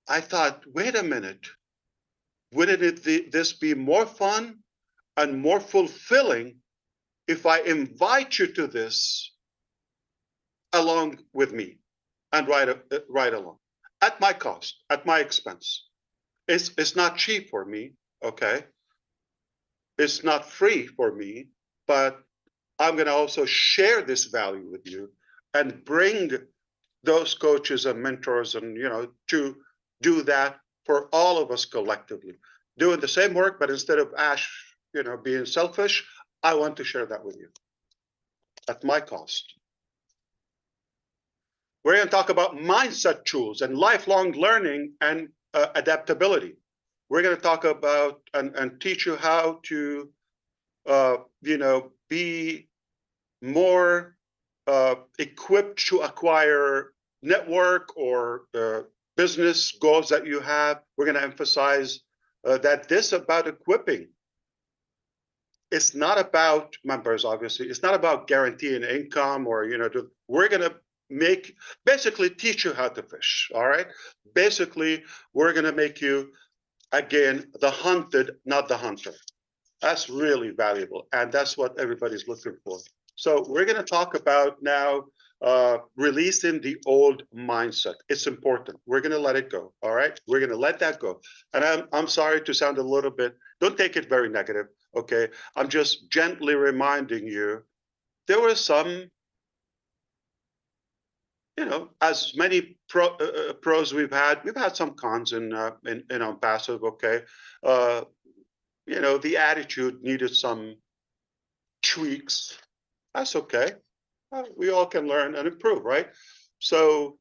I thought, wait a minute, wouldn't this be more fun and more fulfilling if I invite you to this along with me and ride along at my cost, at my expense? It's not cheap for me, okay? It's not free for me, but I'm going to also share this value with you and bring those coaches and mentors and to do that for all of us collectively, doing the same work, but instead of Ash being selfish, I want to share that with you at my cost. We're going to talk about mindset tools and lifelong learning and adaptability. We're going to talk about and teach you how to be more equipped to acquire network or business goals that you have. We're going to emphasize that this about equipping. It's not about members, obviously. It's not about guaranteeing income or, we're going to basically teach you how to fish, all right? Basically, we're going to make you, again, the hunted, not the hunter. That's really valuable, and that's what everybody's looking for. So we're going to talk about now releasing the old mindset. It's important. We're going to let it go. All right. We're going to let that go. And I'm sorry to sound a little bit, don't take it very negative. Okay. I'm just gently reminding you, there were some, as many pros we've had some cons in passive. Okay. The attitude needed some tweaks. That's okay. We all can learn and improve, right? So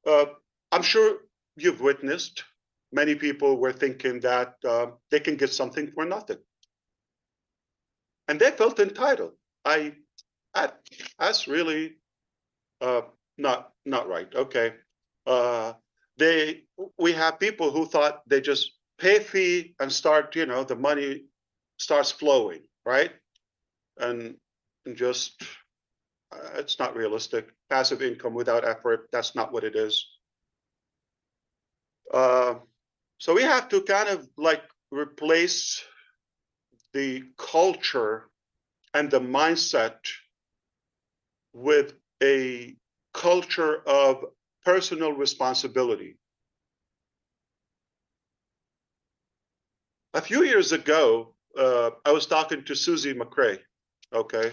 I'm sure you've witnessed many people were thinking that they can get something for nothing. And they felt entitled. That's really not right. Okay. we have people who thought they just pay a fee and start, the money starts flowing, right? And just, it's not realistic. Passive income without effort, that's not what it is. So we have to kind of like replace the culture and the mindset with a culture of personal responsibility. A few years ago, I was talking to Susie McRae, okay?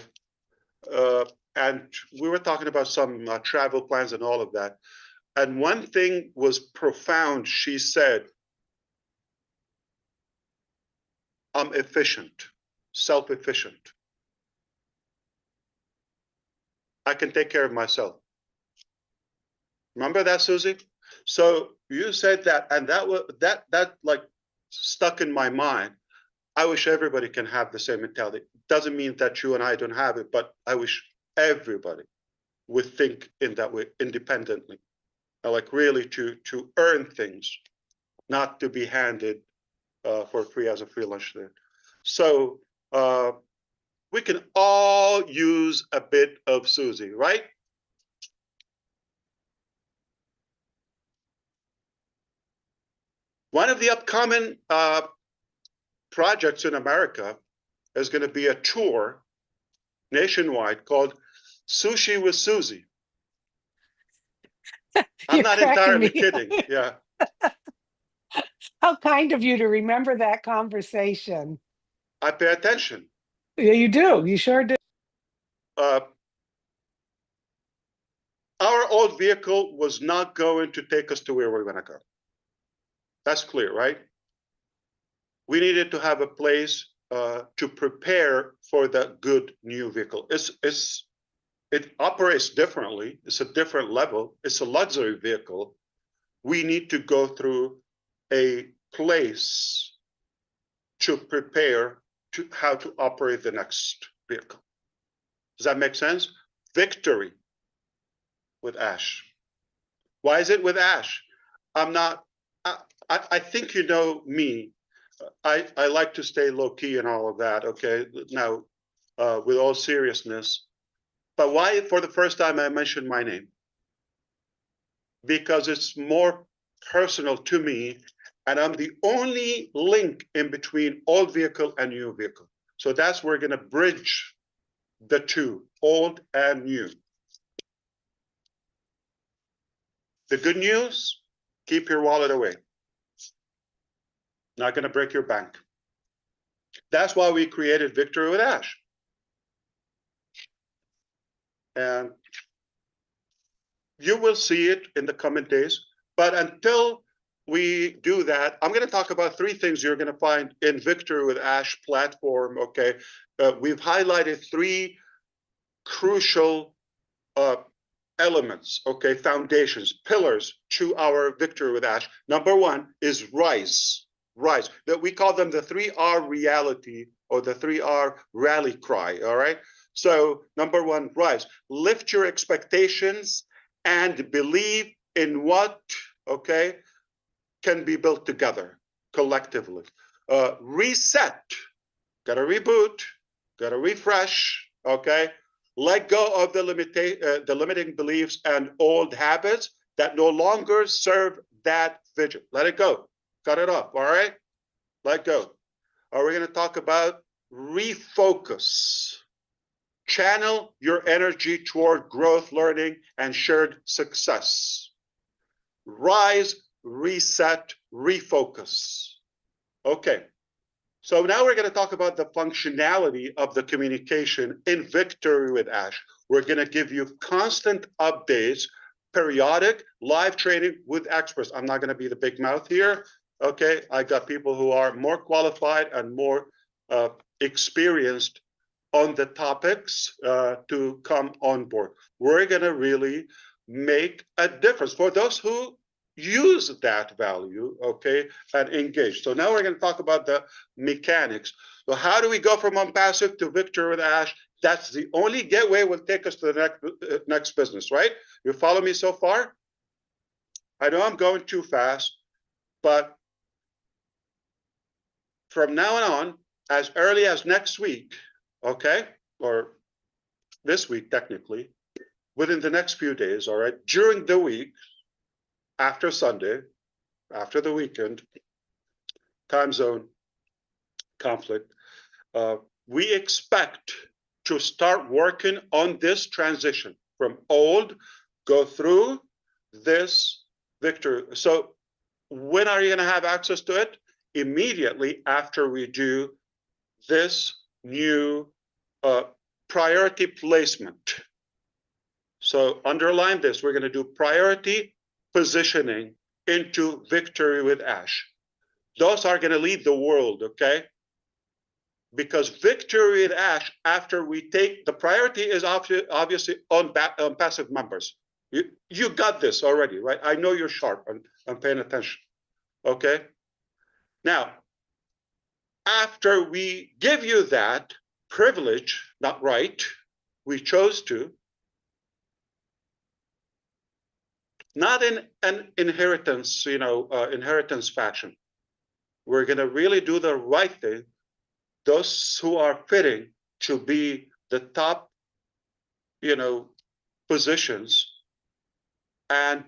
And we were talking about some travel plans and all of that. And one thing was profound. She said, I'm efficient, self-efficient. I can take care of myself. Remember that, Susie? So you said that, and that like stuck in my mind. I wish everybody can have the same mentality. Doesn't mean that you and I don't have it, but I wish everybody would think in that way independently. Like really to earn things, not to be handed for free as a free lunch there. So we can all use a bit of Susie, right? One of the upcoming projects in America is going to be a tour nationwide called Sushi with Susie. I'm not entirely kidding. Yeah. How kind of you to remember that conversation. I pay attention. Yeah, you do. You sure do. Our old vehicle was not going to take us to where we're going to go. That's clear, right? We needed to have a place to prepare for the good new vehicle. It operates differently. It's a different level. It's a luxury vehicle. We need to go through a place to prepare to how to operate the next vehicle. Does that make sense? Victory with Ash. Why is it with Ash? I think you know me. I like to stay low key and all of that. Okay. Now, with all seriousness, but why for the first time I mentioned my name? Because it's more personal to me, and I'm the only link in between old vehicle and new vehicle. So that's where we're going to bridge the two, old and new. The good news, keep your wallet away. Not going to break your bank. That's why we created Victory with Ash. And you will see it in the coming days. But until we do that, I'm going to talk about three things you're going to find in Victory with Ash platform. Okay. We've highlighted three crucial elements, okay, foundations, pillars to our Victory with Ash. Number one is rise. Rise. That we call them the 3R reality or the 3R rally cry. All right. So number one, rise. Lift your expectations and believe in what, okay, can be built together collectively. Reset. Got to reboot. Got to refresh. Okay. Let go of the limiting beliefs and old habits that no longer serve that vision. Let it go. Cut it off. All right. Let go. We're going to talk about refocus. Channel your energy toward growth, learning, and shared success. Rise, reset, refocus. Okay. So now we're going to talk about the functionality of the communication in Victory with Ash. We're going to give you constant updates, periodic live training with experts. I'm not going to be the big mouth here. Okay. I got people who are more qualified and more experienced on the topics to come on board. We're going to really make a difference for those who use that value, okay, and engage. So now we're going to talk about the mechanics. So how do we go from unpassive to Victory with Ash? That's the only gateway will take us to the next business, right? You follow me so far? I know I'm going too fast, but from now on, as early as next week, okay, or this week technically, within the next few days, all right, during the week, after Sunday, after the weekend, time zone conflict, we expect to start working on this transition from old, go through this victory. So when are you going to have access to it? Immediately after we do this new priority placement. So underline this, we're going to do priority positioning into Victory with Ash. Those are going to lead the world, okay? Because Victory with Ash, after we take, the priority is obviously on passive members. You got this already, right? I know you're sharp and paying attention, okay? Now, after we give you that privilege, not right, we chose to, not in an inheritance, inheritance fashion. We're going to really do the right thing. Those who are fitting to be the top, positions, and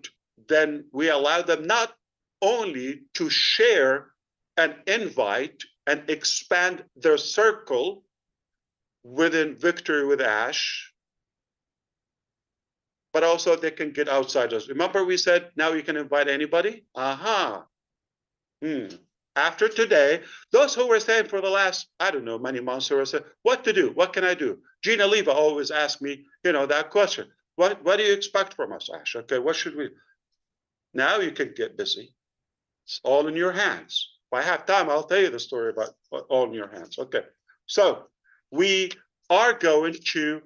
then we allow them not only to share and invite and expand their circle within Victory with Ash, but also they can get outsiders. Remember we said now you can invite anybody? Aha. After today, those who were saying for the last, I don't know, many months, who were saying, what to do? What can I do? Gina Leva always asks me, that question. What do you expect from us, Ash? Okay, what should we? Now you can get busy. It's all in your hands. If I have time, I'll tell you the story about all in your hands. Okay, so we are going to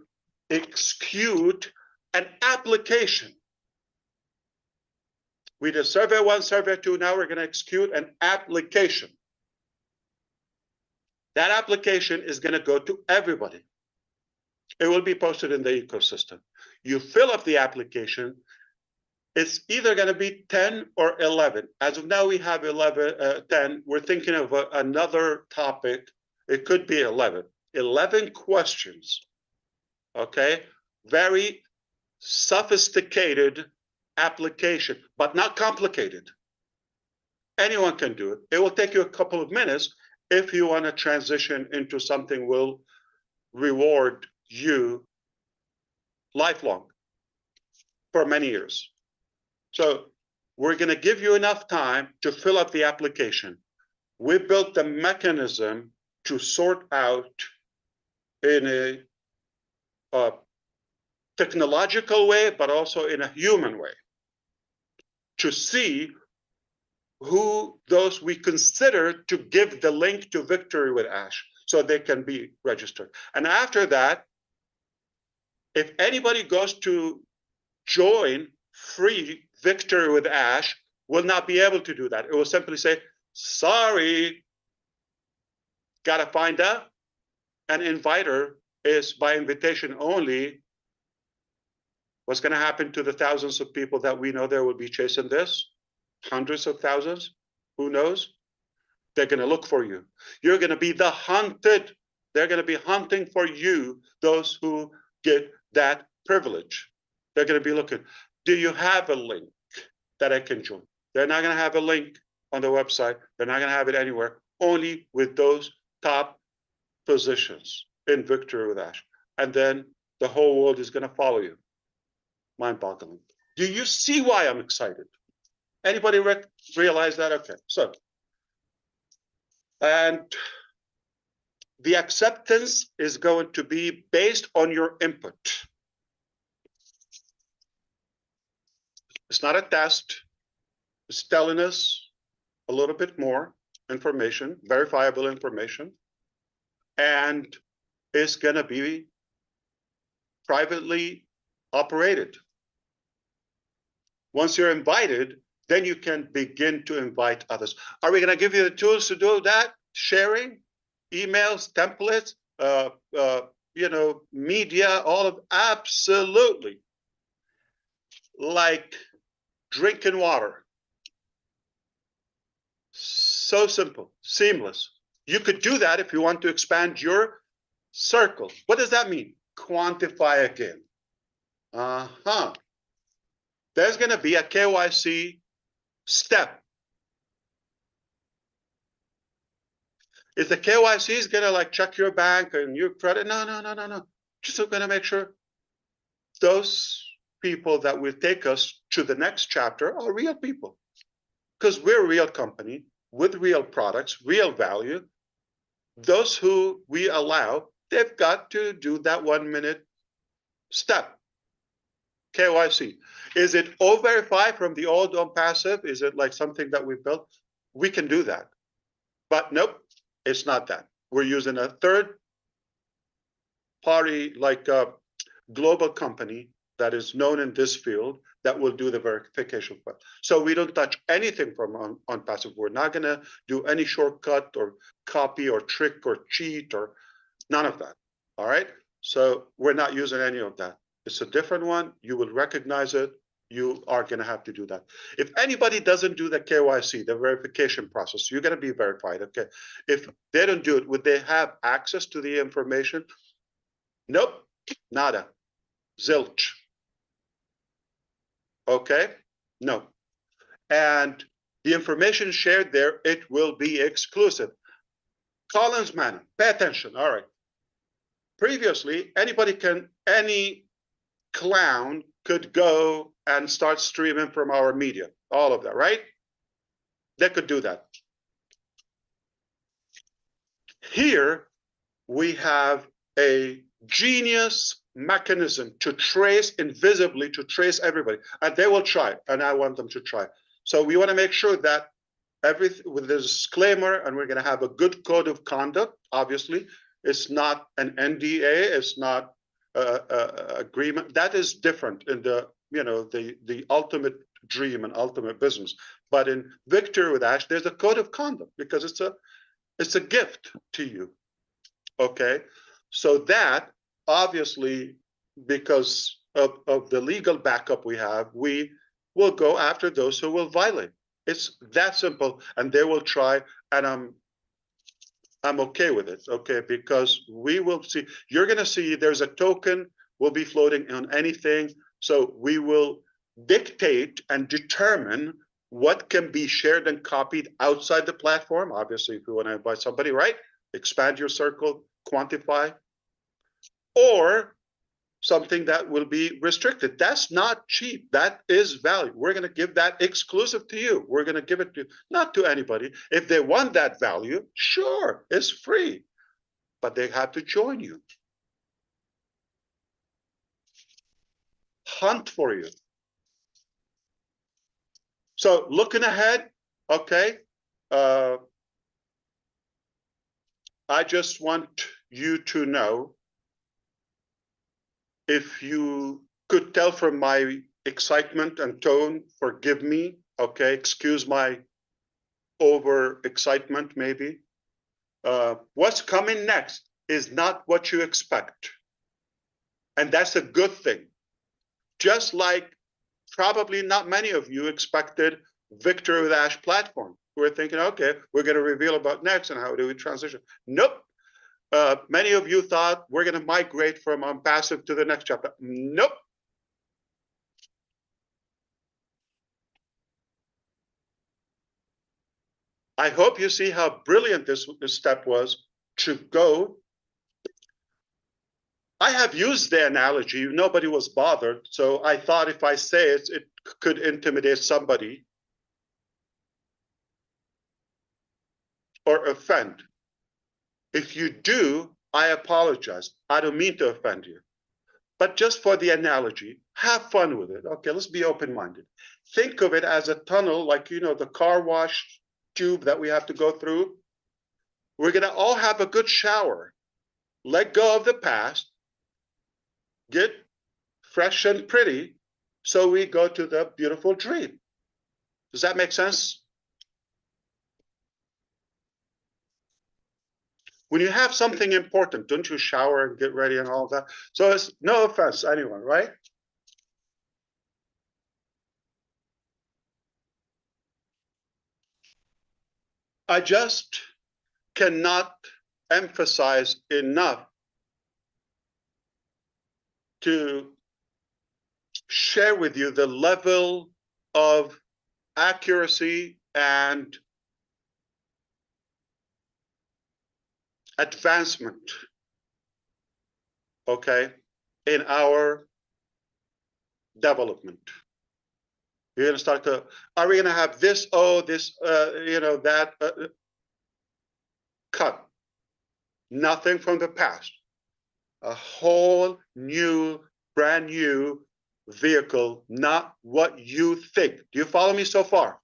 execute an application. We did survey 1, survey 2. Now we're going to execute an application. That application is going to go to everybody. It will be posted in the ecosystem. You fill up the application. It's either going to be 10 or 11. As of now, we have 10. We're thinking of another topic. It could be 11. 11 questions. Okay? Very sophisticated application, but not complicated. Anyone can do it. It will take you a couple of minutes if you want to transition into something will reward you lifelong for many years. So we're going to give you enough time to fill up the application. We built the mechanism to sort out in a technological way, but also in a human way, to see who those we consider to give the link to Victory with Ash so they can be registered. And after that, if anybody goes to join free Victory with Ash, will not be able to do that. It will simply say, sorry, gotta find out. An inviter is by invitation only. What's going to happen to the thousands of people that we know there will be chasing this? Hundreds of thousands? Who knows? They're going to look for you. You're going to be the hunted. They're going to be hunting for you, those who get that privilege. They're going to be looking. Do you have a link that I can join? They're not going to have a link on the website. They're not going to have it anywhere. Only with those top positions in Victory with Ash. And then the whole world is going to follow you. Mind-boggling. Do you see why I'm excited? Anybody realize that? Okay, so, and the acceptance is going to be based on your input. It's not a test. It's telling us a little bit more information, verifiable information, and it's going to be privately operated. Once you're invited, then you can begin to invite others. Are we going to give you the tools to do that? Sharing, emails, templates, media, all of absolutely. Like drinking water. So simple, seamless. You could do that if you want to expand your circle. What does that mean? Quantify again. There's going to be a KYC step. If the KYC is going to like check your bank and your credit, no. Just going to make sure those people that will take us to the next chapter are real people. Because we're a real company with real products, real value. Those who we allow, they've got to do that 1 minute step. KYC. Is it O-Verify from the old on-passive? Is it like something that we built? We can do that. But nope, it's not that. We're using a third party, like a global company that is known in this field that will do the verification. So we don't touch anything from on-passive. We're not going to do any shortcut or copy or trick or cheat or none of that. All right. So we're not using any of that. It's a different one. You will recognize it. You are going to have to do that. If anybody doesn't do the KYC, the verification process, you're going to be verified. Okay. If they don't do it, would they have access to the information? Nope. Nada. Zilch. Okay. No. And the information shared there, it will be exclusive. Collins Manning, pay attention. All right. Previously, any clown could go and start streaming from our media, all of that, right? They could do that. Here, we have a genius mechanism to trace invisibly, to trace everybody, and they will try, and I want them to try. So we want to make sure that everything with the disclaimer, and we're going to have a good code of conduct. Obviously, it's not an NDA, it's not agreement. That is different in the the ultimate dream and ultimate business. But in Victory with Ash, there's a code of conduct because it's a gift to you. Okay, so that obviously, because of the legal backup we have, we will go after those who will violate. It's that simple, and they will try, and I'm okay with it, okay, because we will see, you're going to see there's a token will be floating on anything, so we will dictate and determine what can be shared and copied outside the platform. Obviously, if you want to invite somebody, right, expand your circle, quantify, or something that will be restricted. That's not cheap. That is value. We're going to give that exclusive to you. We're going to give it to not to anybody. If they want that value, sure, it's free, but they have to join you. Hunt for you. So looking ahead, okay, I just want you to know, if you could tell from my excitement and tone, forgive me, okay, excuse my over excitement maybe. What's coming next is not what you expect. And that's a good thing. Just like probably not many of you expected Victory with Ash platform. We're thinking, okay, we're going to reveal about next and how do we transition. Nope. Many of you thought we're going to migrate from on-passive to the next chapter. Nope. I hope you see how brilliant this step was to go. I have used the analogy. Nobody was bothered. So I thought if I say it, it could intimidate somebody or offend. If you do, I apologize. I don't mean to offend you. But just for the analogy, have fun with it. Okay, let's be open-minded. Think of it as a tunnel, like, the car wash tube that we have to go through. We're going to all have a good shower. Let go of the past. Get fresh and pretty, so we go to the beautiful dream. Does that make sense? When you have something important, don't you shower and get ready and all that? So it's no offense to anyone, right? I just cannot emphasize enough to share with you the level of accuracy and advancement, okay, in our development. You're going to start to, are we going to have this, that, cut. Nothing from the past. A whole new, brand new vehicle, not what you think. Do you follow me so far?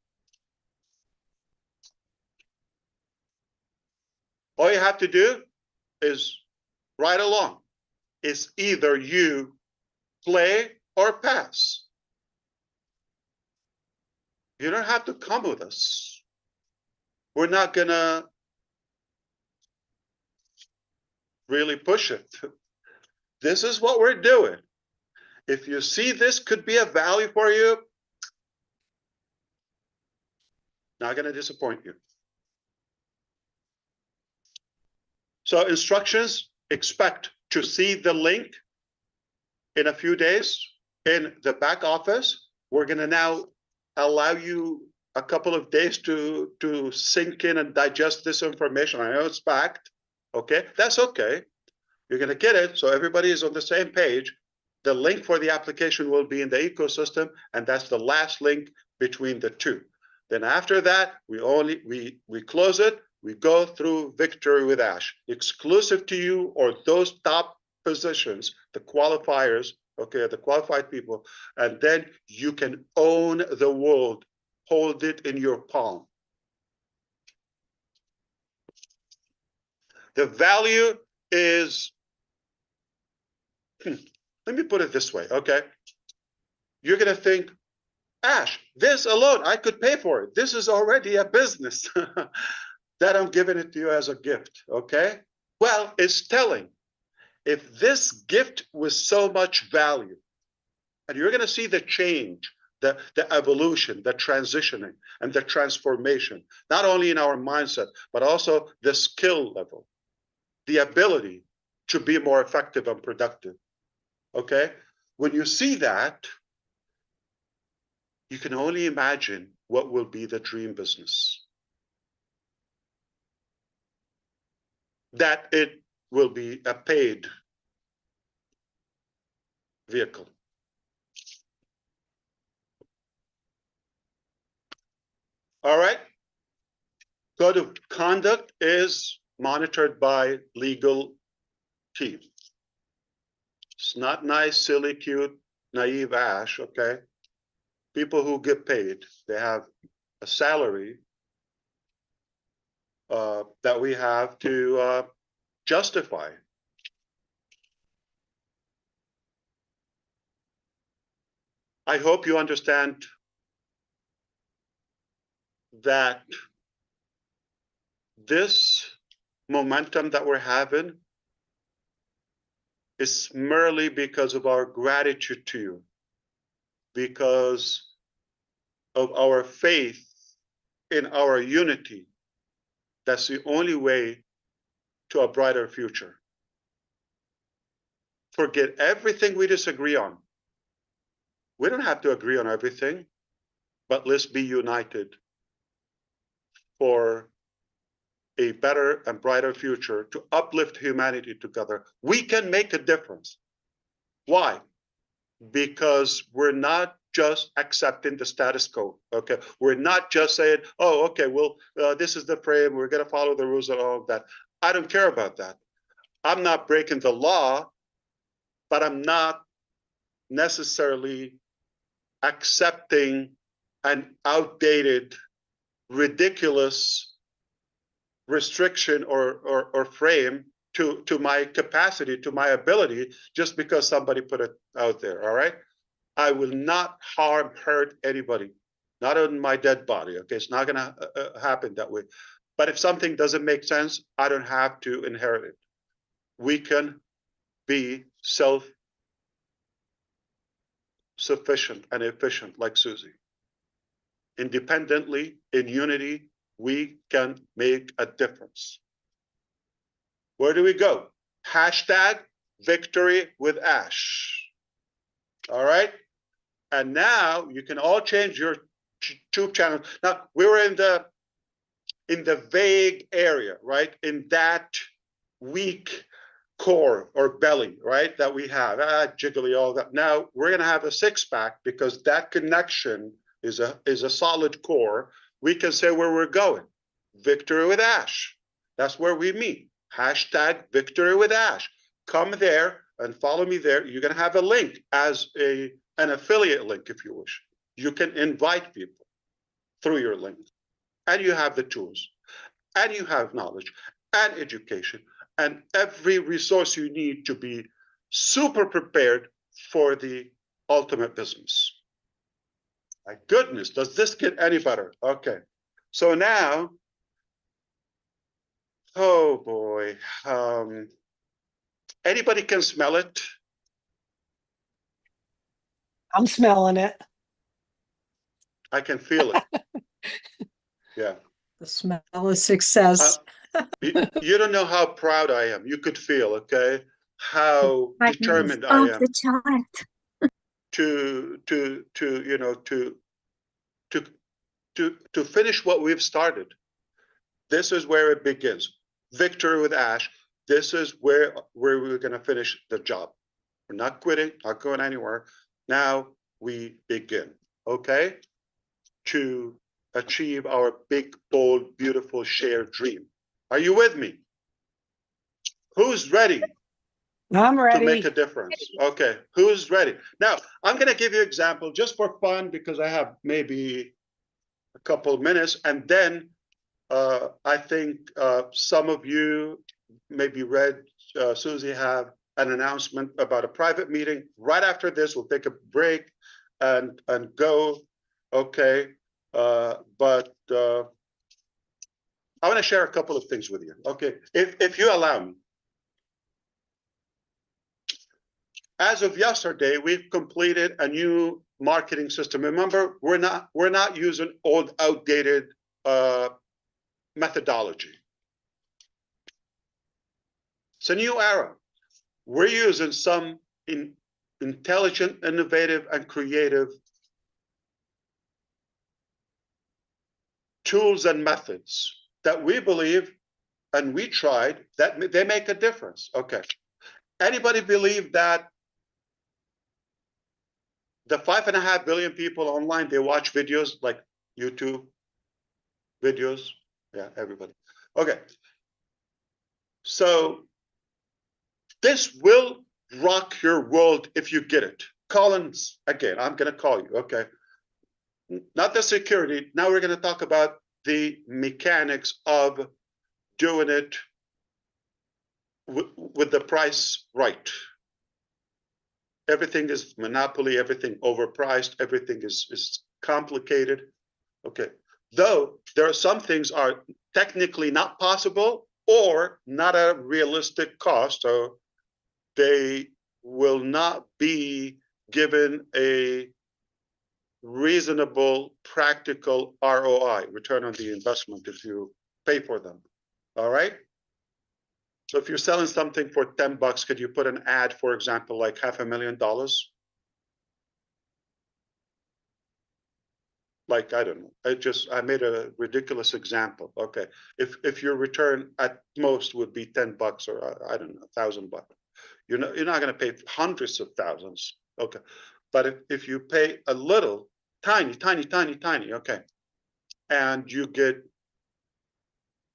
All you have to do is ride along. It's either you play or pass. You don't have to come with us. We're not gonna really push it. This is what we're doing. If you see this could be a value for you, not gonna disappoint you. So instructions, expect to see the link in a few days in the back office. We're gonna now allow you a couple of days to sink in and digest this information. I know it's packed, okay? That's okay. You're gonna get it, so everybody is on the same page. The link for the application will be in the ecosystem, and that's the last link between the two. Then after that, we close it, we go through Victory with Ash, exclusive to you or those top positions, the qualifiers, okay, the qualified people, and then you can own the world, hold it in your palm. The value is, let me put it this way, okay? You're gonna think, Ash, this alone, I could pay for it. This is already a business that I'm giving it to you as a gift, okay? Well, it's telling. If this gift was so much value, and you're gonna see the change, the evolution, the transitioning, and the transformation, not only in our mindset, but also the skill level, the ability to be more effective and productive, okay? When you see that, you can only imagine what will be the dream business. That it will be a paid vehicle. All right. Code of conduct is monitored by legal team. It's not nice, silly, cute, naive Ash, okay? People who get paid, they have a salary that we have to justify. I hope you understand that this momentum that we're having is merely because of our gratitude to you, because of our faith in our unity. That's the only way to a brighter future. Forget everything we disagree on. We don't have to agree on everything, but let's be united for a better and brighter future to uplift humanity together. We can make a difference. Why? Because we're not just accepting the status quo, okay? We're not just saying, oh, okay, well, this is the frame, we're gonna follow the rules and all of that. I don't care about that. I'm not breaking the law, but I'm not necessarily accepting an outdated, ridiculous restriction or frame to my capacity, to my ability, just because somebody put it out there, all right? I will not harm, hurt anybody, not on my dead body, okay? It's not gonna happen that way. But if something doesn't make sense, I don't have to inherit it. We can be self-sufficient and efficient like Susie. Independently, in unity, we can make a difference. Where do we go? Hashtag victoryWithAsh. All right. And now you can all change your YouTube channel. Now we were in the vague area, right? In that weak core or belly, right? That we have, jiggly, all that. Now we're going to have a six-pack because that connection is a solid core. We can say where we're going. Victory with Ash. That's where we meet. Hashtag Victory with Ash. Come there and follow me there. You're going to have a link as an affiliate link, if you wish. You can invite people through your link. And you have the tools. And you have knowledge and education and every resource you need to be super prepared for the ultimate business. My goodness, does this get any better? Okay. So now, oh boy, anybody can smell it? I'm smelling it. I can feel it. Yeah. The smell of success. You don't know how proud I am. You could feel, okay, how determined I am Off the chart. to you know to finish what we've started. This is where it begins. Victory with Ash. This is where we're going to finish the job. We're not quitting, not going anywhere. Now we begin, okay, to achieve our big, bold, beautiful shared dream. Are you with me? Who's ready I'm to ready. make a difference? Okay, who's ready? Now, I'm going to give you an example just for fun because I have maybe a couple of minutes, and then I think some of you maybe read Susie have an announcement about a private meeting. Right after this, we'll take a break and go. Okay, but I want to share a couple of things with you. Okay, if you allow me. As of yesterday, we've completed a new marketing system. Remember, we're not using old, outdated methodology. It's a new era. We're using some intelligent, innovative, and creative tools and methods that we believe and we tried that they make a difference. Okay. Anybody believe that the 5.5 billion people online, they watch videos like YouTube videos? Yeah, everybody. Okay. So this will rock your world if you get it. Collins, again, I'm going to call you, okay? Not the security. Now we're going to talk about the mechanics of doing it with the price right. Everything is monopoly, everything overpriced, everything is complicated. Okay. Though there are some things are technically not possible or not a realistic cost, so they will not be given a reasonable, practical ROI, return on the investment, if you pay for them. All right. So if you're selling something for $10, could you put an ad, for example, like $500,000? Like, I don't know. I made a ridiculous example. Okay. If your return at most would be $10 or I don't know, $1,000, you're not going to pay hundreds of thousands. Okay. But if you pay a little, tiny, okay, and you get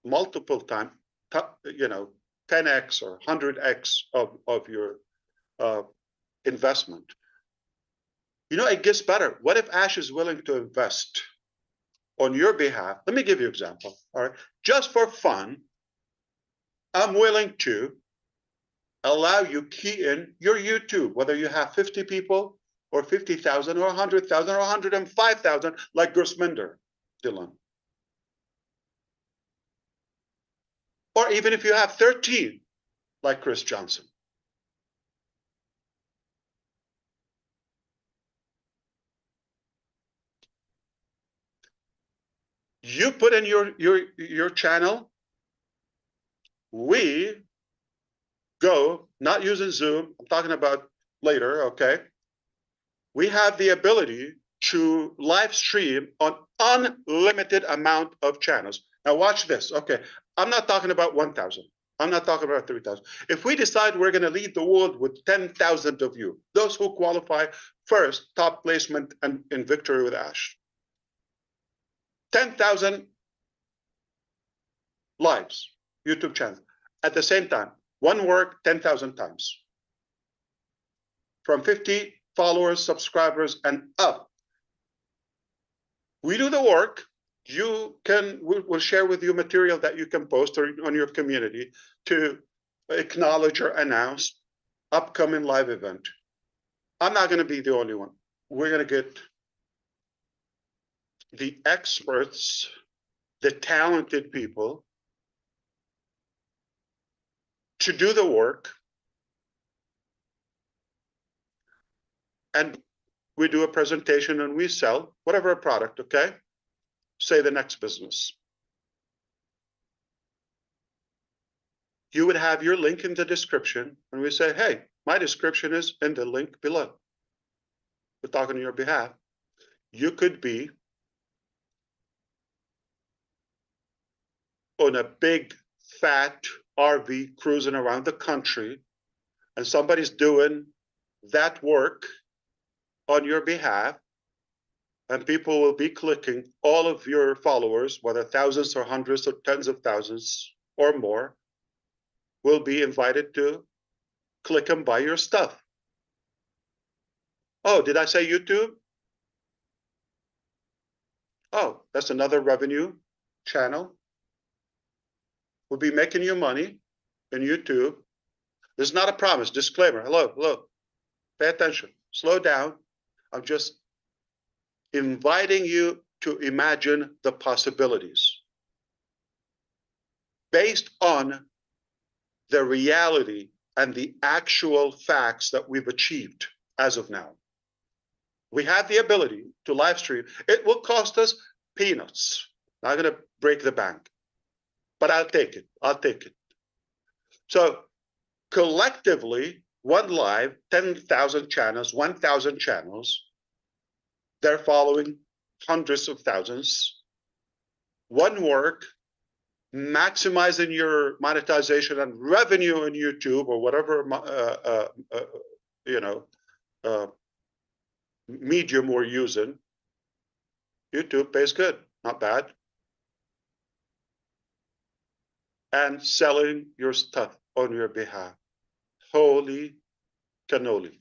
multiple times, 10x or 100x of your investment. It gets better. What if Ash is willing to invest on your behalf? Let me give you an example. All right. Just for fun, I'm willing to allow you key in your YouTube, whether you have 50 people or 50,000 or 100,000 or 105,000, like Gurusminder Dylan. Or even if you have 13, like Chris Johnson. You put in your channel. We go, not using Zoom, I'm talking about later, okay? We have the ability to live stream on unlimited amount of channels. Now watch this, okay? I'm not talking about 1,000. I'm not talking about 3,000. If we decide we're gonna lead the world with 10,000 of you, those who qualify first, top placement in Victory with Ash. 10,000 lives, YouTube channels. At the same time, one work 10,000 times. From 50 followers, subscribers, and up. We do the work. We'll share with you material that you can post on your community to acknowledge or announce upcoming live event. I'm not going to be the only one. We're going to get the experts, the talented people to do the work. And we do a presentation and we sell whatever a product, okay? Say the next business. You would have your link in the description and we say, hey, my description is in the link below. We're talking on your behalf. You could be on a big, fat RV cruising around the country and somebody's doing that work on your behalf, and people will be clicking. All of your followers, whether thousands or hundreds or tens of thousands or more, will be invited to click and buy your stuff. Oh, did I say YouTube? Oh, that's another revenue channel. We'll be making you money in YouTube. This is not a promise. Disclaimer. Hello. Pay attention. Slow down. I'm just inviting you to imagine the possibilities based on the reality and the actual facts that we've achieved as of now. We have the ability to live stream. It will cost us peanuts. Not going to break the bank, but I'll take it. I'll take it. So collectively, one live, 10,000 channels, 1,000 channels, they're following hundreds of thousands. One work, maximizing your monetization and revenue on YouTube or whatever medium we're using. YouTube pays good, not bad. And selling your stuff on your behalf. Holy cannoli.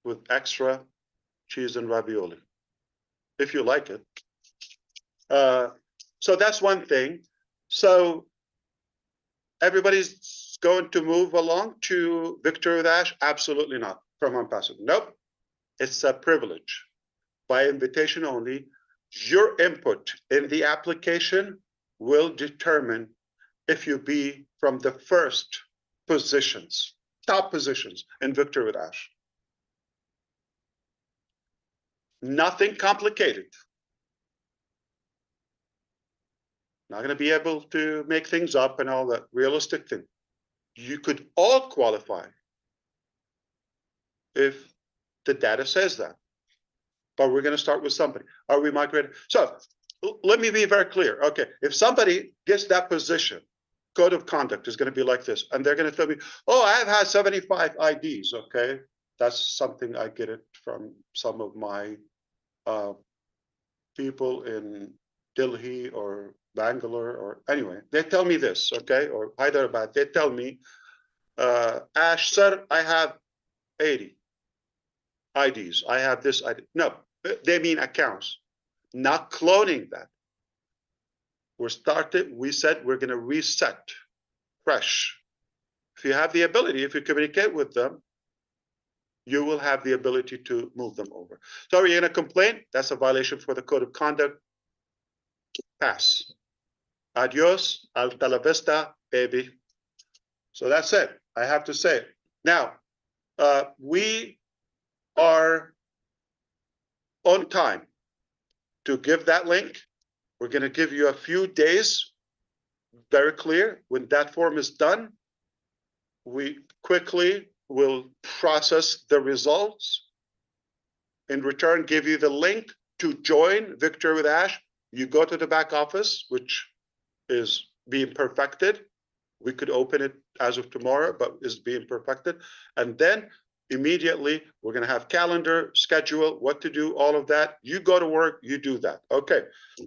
With extra cheese and ravioli, if you like it. So that's one thing. So everybody's going to move along to Victory with Ash? Absolutely not. From Unpassive. Nope. It's a privilege. By invitation only. Your input in the application will determine if you be from the first positions, top positions in Victory with Ash. Nothing complicated. Not going to be able to make things up and all that realistic thing. You could all qualify if the data says that. But we're going to start with somebody. Are we migrated? So let me be very clear. Okay, if somebody gets that position, code of conduct is going to be like this. And they're going to tell me, oh, I've had 75 IDs. Okay, that's something I get it from some of my people in Delhi or Bangalore or anyway. They tell me this, okay, or Hyderabad. They tell me, Ash, sir, I have 80 IDs. I have this ID. No, they mean accounts, not cloning that. We said we're going to reset fresh. If you have the ability, if you communicate with them, you will have the ability to move them over. So are you going to complain? That's a violation for the code of conduct. Pass. Adios, hasta la vista, baby. So that's it. I have to say it. Now, we are on time. to give that link. We're going to give you a few days, very clear. When that form is done, we quickly will process the results. In return, give you the link to join Victory with Ash. You go to the back office, which is being perfected. We could open it as of tomorrow, but is being perfected. And then immediately we're going to have calendar, schedule, what to do, all of that. You go to work, you do that. Okay.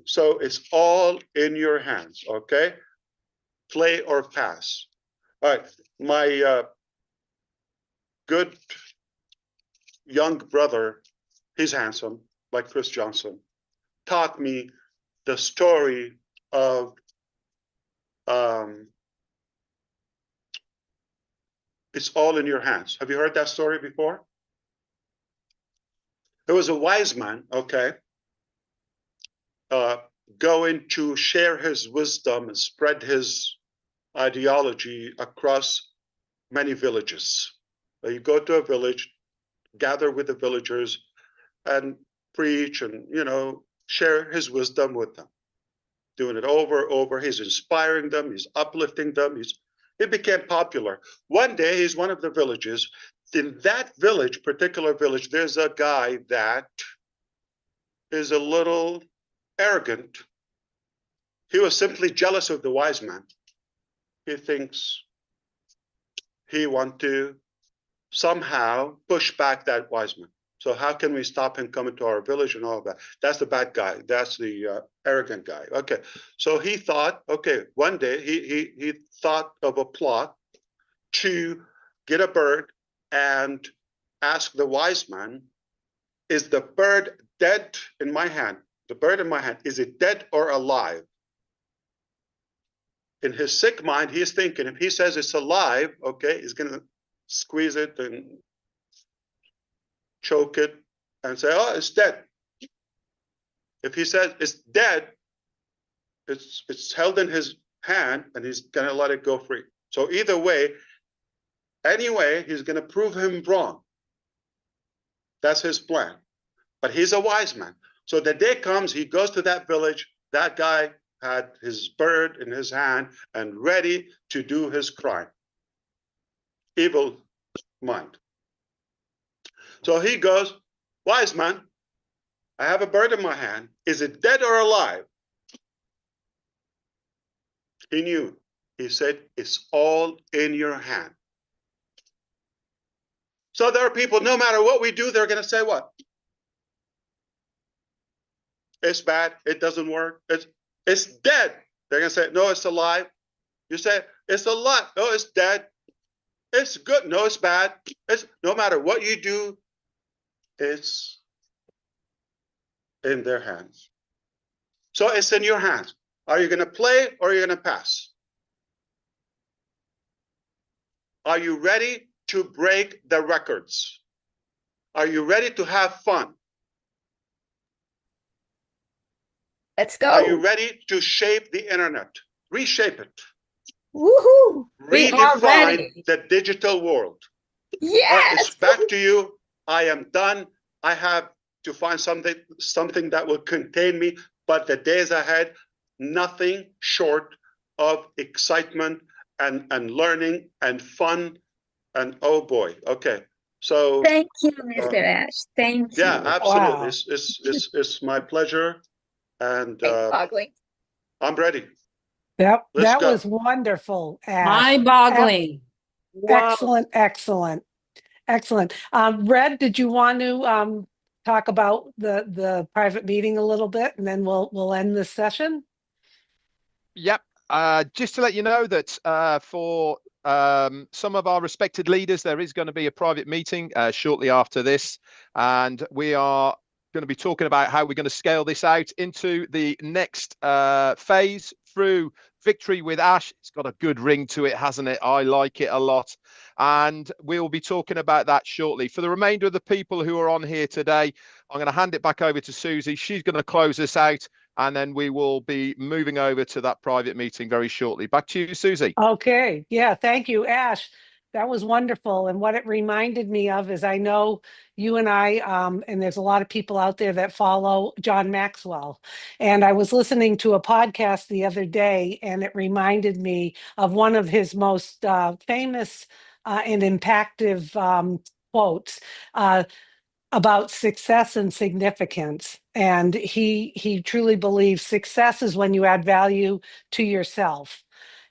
So it's all in your hands. Okay. Play or pass. All right. My good young brother, he's handsome, like Chris Johnson, taught me the story of it's all in your hands. Have you heard that story before? There was a wise man, okay, going to share his wisdom and spread his ideology across many villages. You go to a village, gather with the villagers, and preach and, you know, share his wisdom with them. Doing it over and over. He's inspiring them. He's uplifting them. It became popular. One day, he's one of the villages. In that village, particular village, there's a guy that is a little arrogant. He was simply jealous of the wise man. He thinks he wants to somehow push back that wise man. So how can we stop him coming to our village and all of that? That's the bad guy. That's the arrogant guy. Okay. So he thought, okay, one day he thought of a plot to get a bird and ask the wise man, is the bird dead in my hand? The bird in my hand, is it dead or alive? In his sick mind, he's thinking, if he says it's alive, okay, he's going to squeeze it and choke it and say, oh, it's dead. If he says it's dead, it's held in his hand and he's going to let it go free. So either way, anyway, he's going to prove him wrong. That's his plan. But he's a wise man. So the day comes, he goes to that village. That guy had his bird in his hand and ready to do his crime. Evil mind. So he goes, wise man, I have a bird in my hand. Is it dead or alive? He knew. He said, it's all in your hand. So there are people, no matter what we do, they're going to say what? It's bad. It doesn't work. It's dead. They're going to say, no, it's alive. You say, it's alive. No, it's dead. It's good. No, it's bad. It's no matter what you do, it's in their hands. So it's in your hands. Are you going to play or are you going to pass? Are you ready to break the records? Are you ready to have fun? Let's go. Are you ready to shape the internet? Reshape it. Woohoo! We are Redefine ready. the digital world. Yes. It's back to you. I am done. I have to find something that will contain me. But the days ahead, nothing short of excitement and learning and fun. And oh boy, okay. So Thank you, Mr. Ash. Thank you. yeah, absolutely. Wow. It's my pleasure. And Mind-boggling. I'm ready. That Let's go. was wonderful, Ash. Mind-boggling. Wow. Excellent, excellent, excellent. Red, did you want to talk about the private meeting a little bit, and then we'll end this session? Yep. Just to let you know that for some of our respected leaders, there is going to be a private meeting shortly after this, and we are going to be talking about how we're going to scale this out into the next phase through Victory with Ash. It's got a good ring to it, hasn't it? I like it a lot. And we'll be talking about that shortly. For the remainder of the people who are on here today, I'm going to hand it back over to Susie. She's going to close this out, and then we will be moving over to that private meeting very shortly. Back to you, Susie. Okay. Yeah. Thank you, Ash. That was wonderful. And what it reminded me of is I know you and I, and there's a lot of people out there that follow John Maxwell. And I was listening to a podcast the other day, and it reminded me of one of his most famous and impactful quotes. About success and significance. And he truly believes success is when you add value to yourself.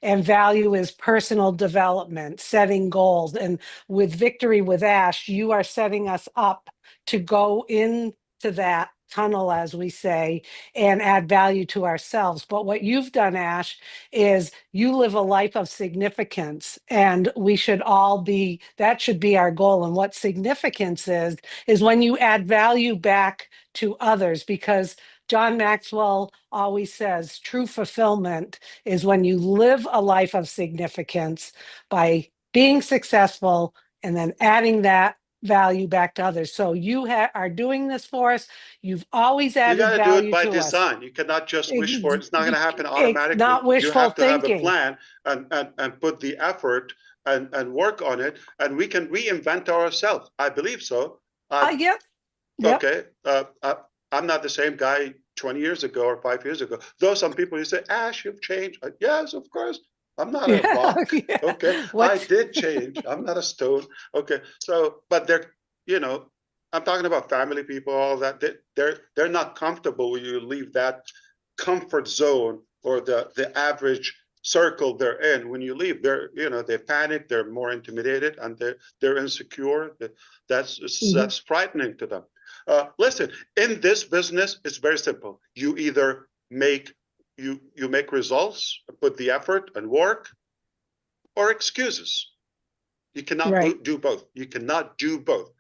And value is personal development, setting goals. And with Victory with Ash, you are setting us up to go into that tunnel, as we say, and add value to ourselves. But what you've done, Ash, is you live a life of significance, and we should all be, that should be our goal. And what significance is when you add value back to others, because John Maxwell always says true fulfillment is when you live a life of significance by being successful and then adding that value back to others. So you are doing this for us. You've always You added got to do it value by to us. design. You cannot just wish for it. It's not going to happen automatically. Not You wishful have to have a thinking. plan and put the effort and work on it, and we can reinvent ourselves. I believe so. Yep. Okay. I'm not the same guy 20 years ago or 5 years ago. Though some people, you say, Ash, you've changed. Yes, of course. I'm not a rock. Yeah. Okay. I did change. I'm not a stone. Okay. So, but they're, you know, I'm talking about family people, all that. They're not comfortable when you leave that comfort zone or the average circle they're in. When you leave, they panic, they're more intimidated, and they're insecure. That's frightening to them. Listen, in this business, it's very simple. You either make results, put the effort and work, or excuses. You cannot do both. You cannot do both.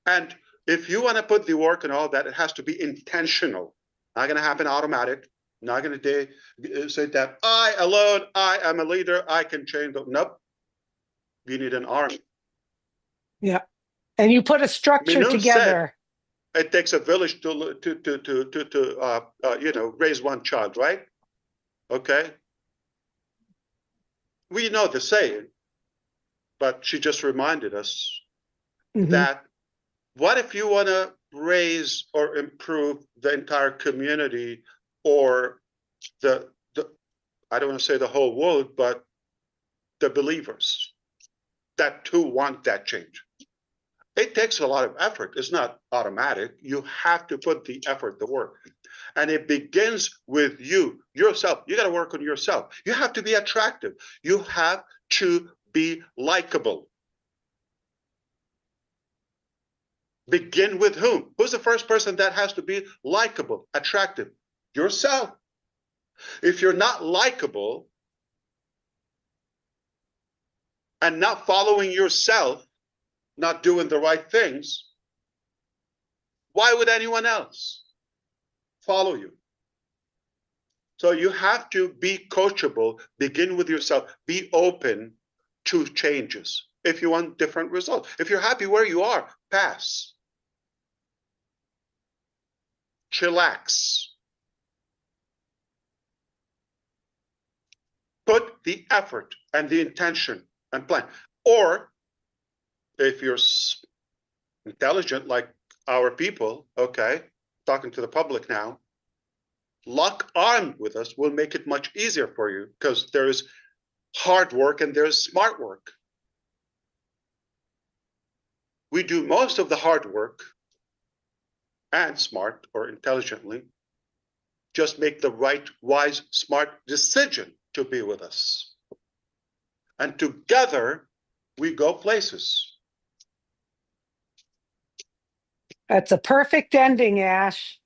And if you want to put the work and all that, it has to be intentional. Not going to happen automatic. Not going to say that I alone, I am a leader, I can change. Nope. You need an army. Yeah. And you put a structure together. It takes a village to raise one child, right? Okay. We know the saying, but she just reminded us that what if you want to raise or improve the entire community or the I don't want to say the whole world, but the believers that too want that change. It takes a lot of effort. It's not automatic. You have to put the effort, the work. And it begins with yourself. You got to work on yourself. You have to be attractive. You have to be likable. Begin with whom? Who's the first person that has to be likable, attractive? Yourself. If you're not likable and not following yourself, not doing the right things, why would anyone else follow you? So you have to be coachable, begin with yourself, be open to changes. If you want different results, if you're happy where you are, pass. Chillax. Put the effort and the intention and plan. Or if you're intelligent like our people, okay, talking to the public now, lock arm with us will make it much easier for you because there is hard work and there's smart work. We do most of the hard work and smart or intelligently. Just make the right, wise, smart decision to be with us. And together we go places. That's a perfect ending, Ash.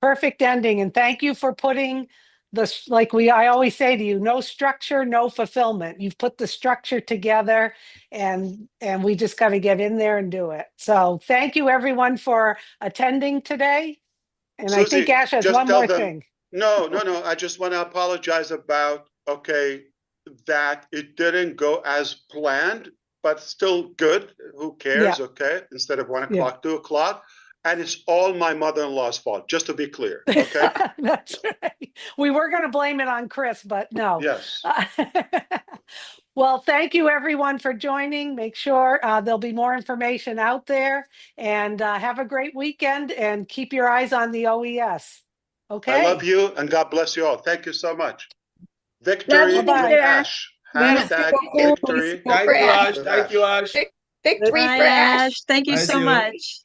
Perfect ending. And thank you for putting this, I always say to you, no structure, no fulfillment. You've put the structure together and we just got to get in there and do it. So thank you everyone for attending today. And Susie, I think Ash has one more thing. No. I just want to apologize about, that it didn't go as planned, but still good. Who cares? Yeah. Okay. Instead of 1 o'clock, 2 o'clock. And it's all my mother-in-law's fault, just to be clear. Okay. That's right. We were going to blame it on Chris, but no. Yes. Well, thank you everyone for joining. Make sure there'll be more information out there, and have a great weekend and keep your eyes on the OES. Okay. I love you and God bless you all. Thank you so much. Love Victory you, with Bye-bye. Mr. Ash. Ash. Hashtag victory. Thank For you, Ash. Ash. Thank you, Ash. Victory Bye, for Ash. Ash. Thank you Nice so you. much.